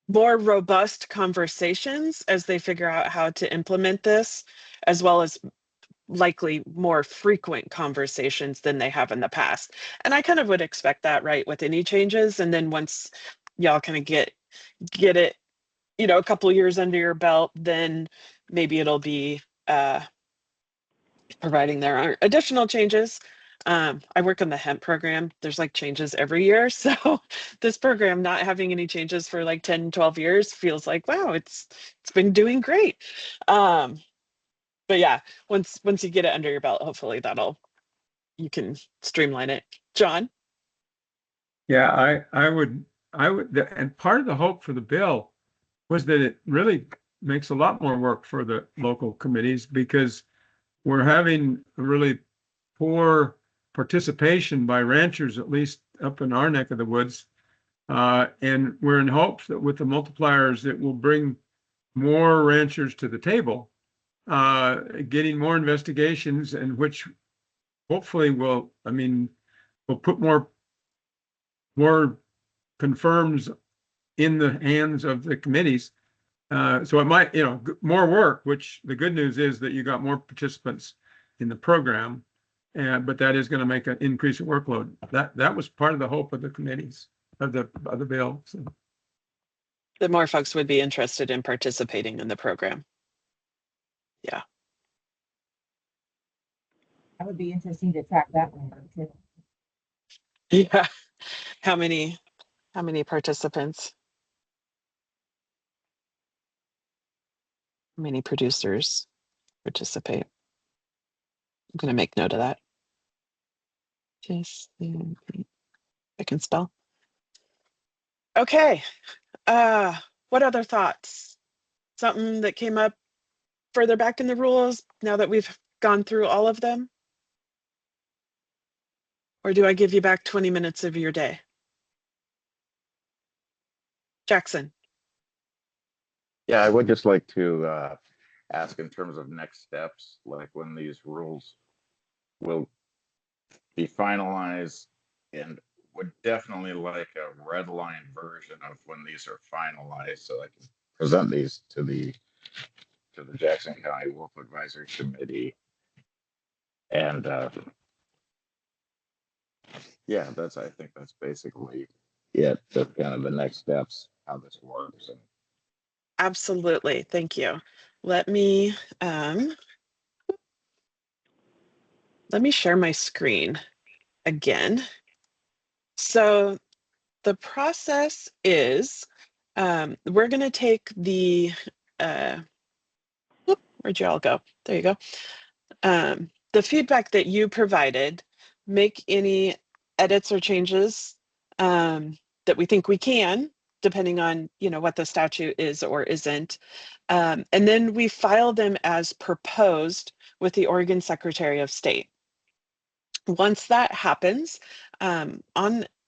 more robust conversations as they figure out how to implement this, as well as likely more frequent conversations than they have in the past. And I kind of would expect that, right, with any changes. And then once y'all kind of get it, a couple years under your belt, then maybe it'll be providing there are additional changes. I work on the hemp program. There's like changes every year. So this program not having any changes for like 10, 12 years feels like, wow, it's been doing great. But yeah, once you get it under your belt, hopefully you can streamline it. John? Yeah, I would, and part of the hope for the bill was that it really makes a lot more work for the local committees, because we're having really poor participation by ranchers, at least up in our neck of the woods. And we're in hopes that with the multipliers, it will bring more ranchers to the table, getting more investigations, and which hopefully will put more confirms in the hands of the committees. So it might, more work, which the good news is that you got more participants in the program, but that is going to make an increase in workload. That was part of the hope of the committees of the bill. So. The more folks would be interested in participating in the program. Yeah. That would be interesting to track that number too. Yeah. How many participants? How many producers participate? I'm going to make note of that. Just I can spell. Okay. What other thoughts? Something that came up further back in the rules now that we've gone through all of them? Or do I give you back 20 minutes of your day? Jackson. Yeah, I would just like to ask in terms of next steps, like when these rules will be finalized, and would definitely like a red line version of when these are finalized so I can present these to the Jackson County Wolf Advisory Committee. And yeah, I think that's basically it. That's kind of the next steps, how this works. And Absolutely. Thank you. Let me share my screen again. So the process is we're going to take the where'd you all go? There you go. The feedback that you provided, make any edits or changes that we think we can, depending on what the statute is or isn't. And then we file them as proposed with the Oregon Secretary of State. Once that happens,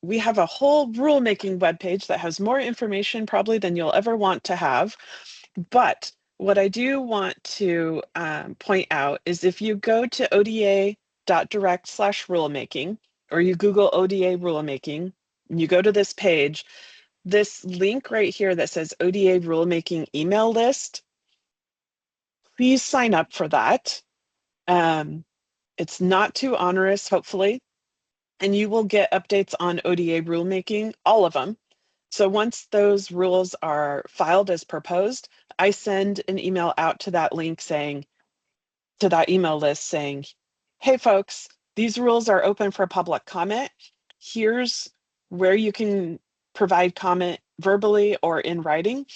we have a whole rulemaking webpage that has more information probably than you'll ever want to have. But what I do want to point out is if you go to oda.direct/rulemaking, or you Google ODA rulemaking, and you go to this page, this link right here that says ODA rulemaking email list, please sign up for that. It's not too onerous, hopefully, and you will get updates on ODA rulemaking, all of them. So once those rules are filed as proposed, I send an email out to that link saying, to that email list saying, hey folks, these rules are open for public comment. Here's where you can provide comment verbally or in writing.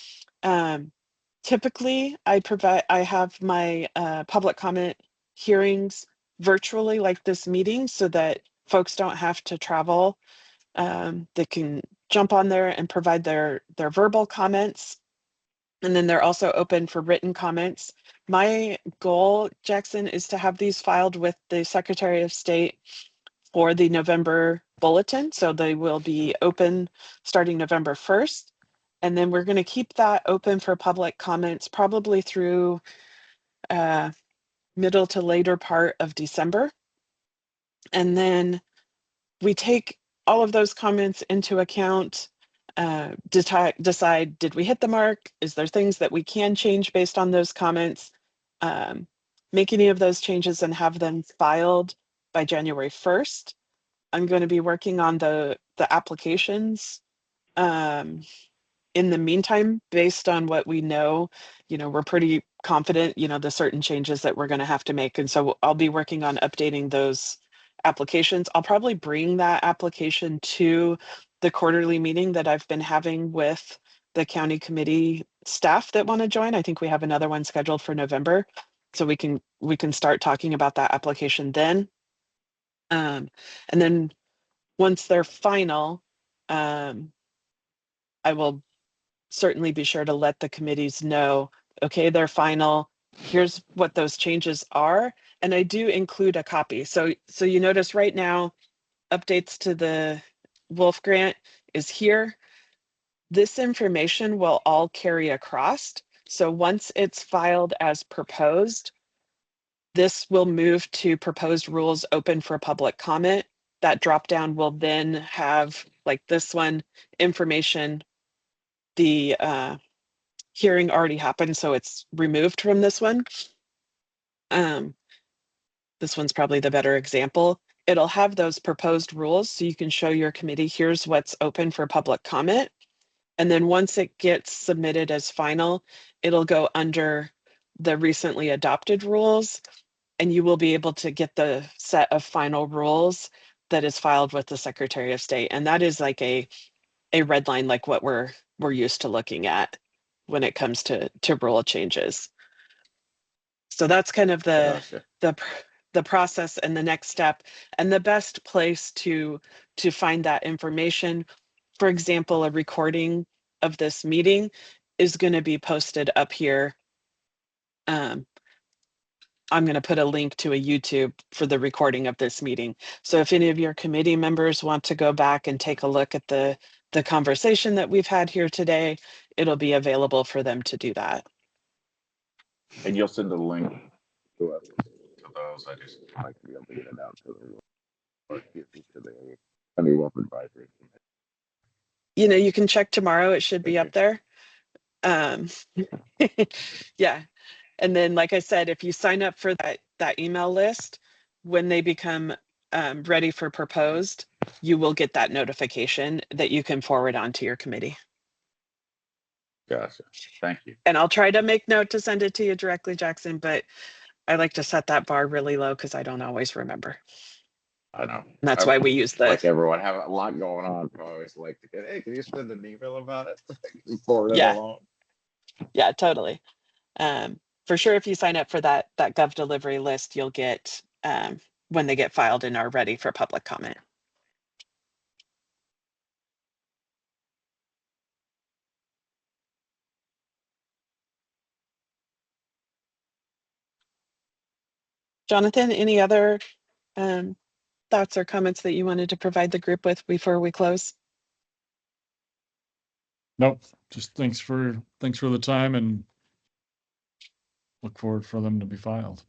Typically, I have my public comment hearings virtually like this meeting so that folks don't have to travel. They can jump on there and provide their verbal comments. And then they're also open for written comments. My goal, Jackson, is to have these filed with the Secretary of State for the November bulletin. So they will be open starting November 1st. And then we're going to keep that open for public comments probably through middle to later part of December. And then we take all of those comments into account, decide, did we hit the mark? Is there things that we can change based on those comments? Make any of those changes and have them filed by January 1st. I'm going to be working on the applications in the meantime, based on what we know, we're pretty confident, the certain changes that we're going to have to make. And so I'll be working on updating those applications. I'll probably bring that application to the quarterly meeting that I've been having with the county committee staff that want to join. I think we have another one scheduled for November. So we can start talking about that application then. And then once they're final, I will certainly be sure to let the committees know, okay, they're final. Here's what those changes are. And I do include a copy. So you notice right now, updates to the Wolf grant is here. This information will all carry across. So once it's filed as proposed, this will move to proposed rules open for public comment. That dropdown will then have, like this one, information. The hearing already happened, so it's removed from this one. This one's probably the better example. It'll have those proposed rules so you can show your committee, here's what's open for public comment. And then once it gets submitted as final, it'll go under the recently adopted rules, and you will be able to get the set of final rules that is filed with the Secretary of State. And that is like a red line, like what we're used to looking at when it comes to rule changes. So that's kind of the process and the next step, and the best place to find that information. For example, a recording of this meeting is going to be posted up here. I'm going to put a link to a YouTube for the recording of this meeting. So if any of your committee members want to go back and take a look at the the conversation that we've had here today, it'll be available for them to do that. And you'll send a link to us to those. I just like to be able to get it out to the Wealth Advisory Committee. You know, you can check tomorrow. It should be up there. Yeah. And then, like I said, if you sign up for that email list, when they become ready for proposed, you will get that notification that you can forward on to your committee. Gotcha. Thank you. And I'll try to make note to send it to you directly, Jackson, but I like to set that bar really low because I don't always remember. I know. And that's why we use the like everyone have a lot going on. So I always like to get, hey, can you send an email about it? Forward it along. Yeah, totally. For sure, if you sign up for that Gov delivery list, you'll get when they get filed and are ready for public comment. Jonathan, any other thoughts or comments that you wanted to provide the group with before we close? Nope. Just thanks for the time and look forward for them to be filed.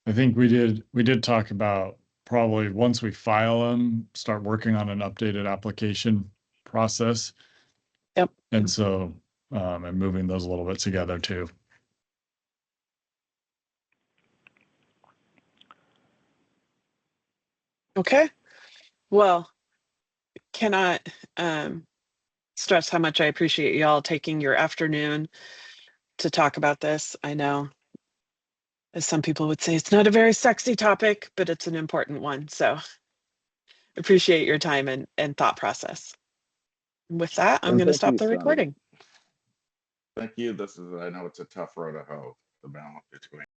I think we did talk about probably once we file them, start working on an updated application process. Yep. And so, and moving those a little bit together too. Okay. Well, cannot stress how much I appreciate y'all taking your afternoon to talk about this. I know, as some people would say, it's not a very sexy topic, but it's an important one. So appreciate your time and thought process. With that, I'm going to stop the recording. Thank you. I know it's a tough road to hoe, the balance between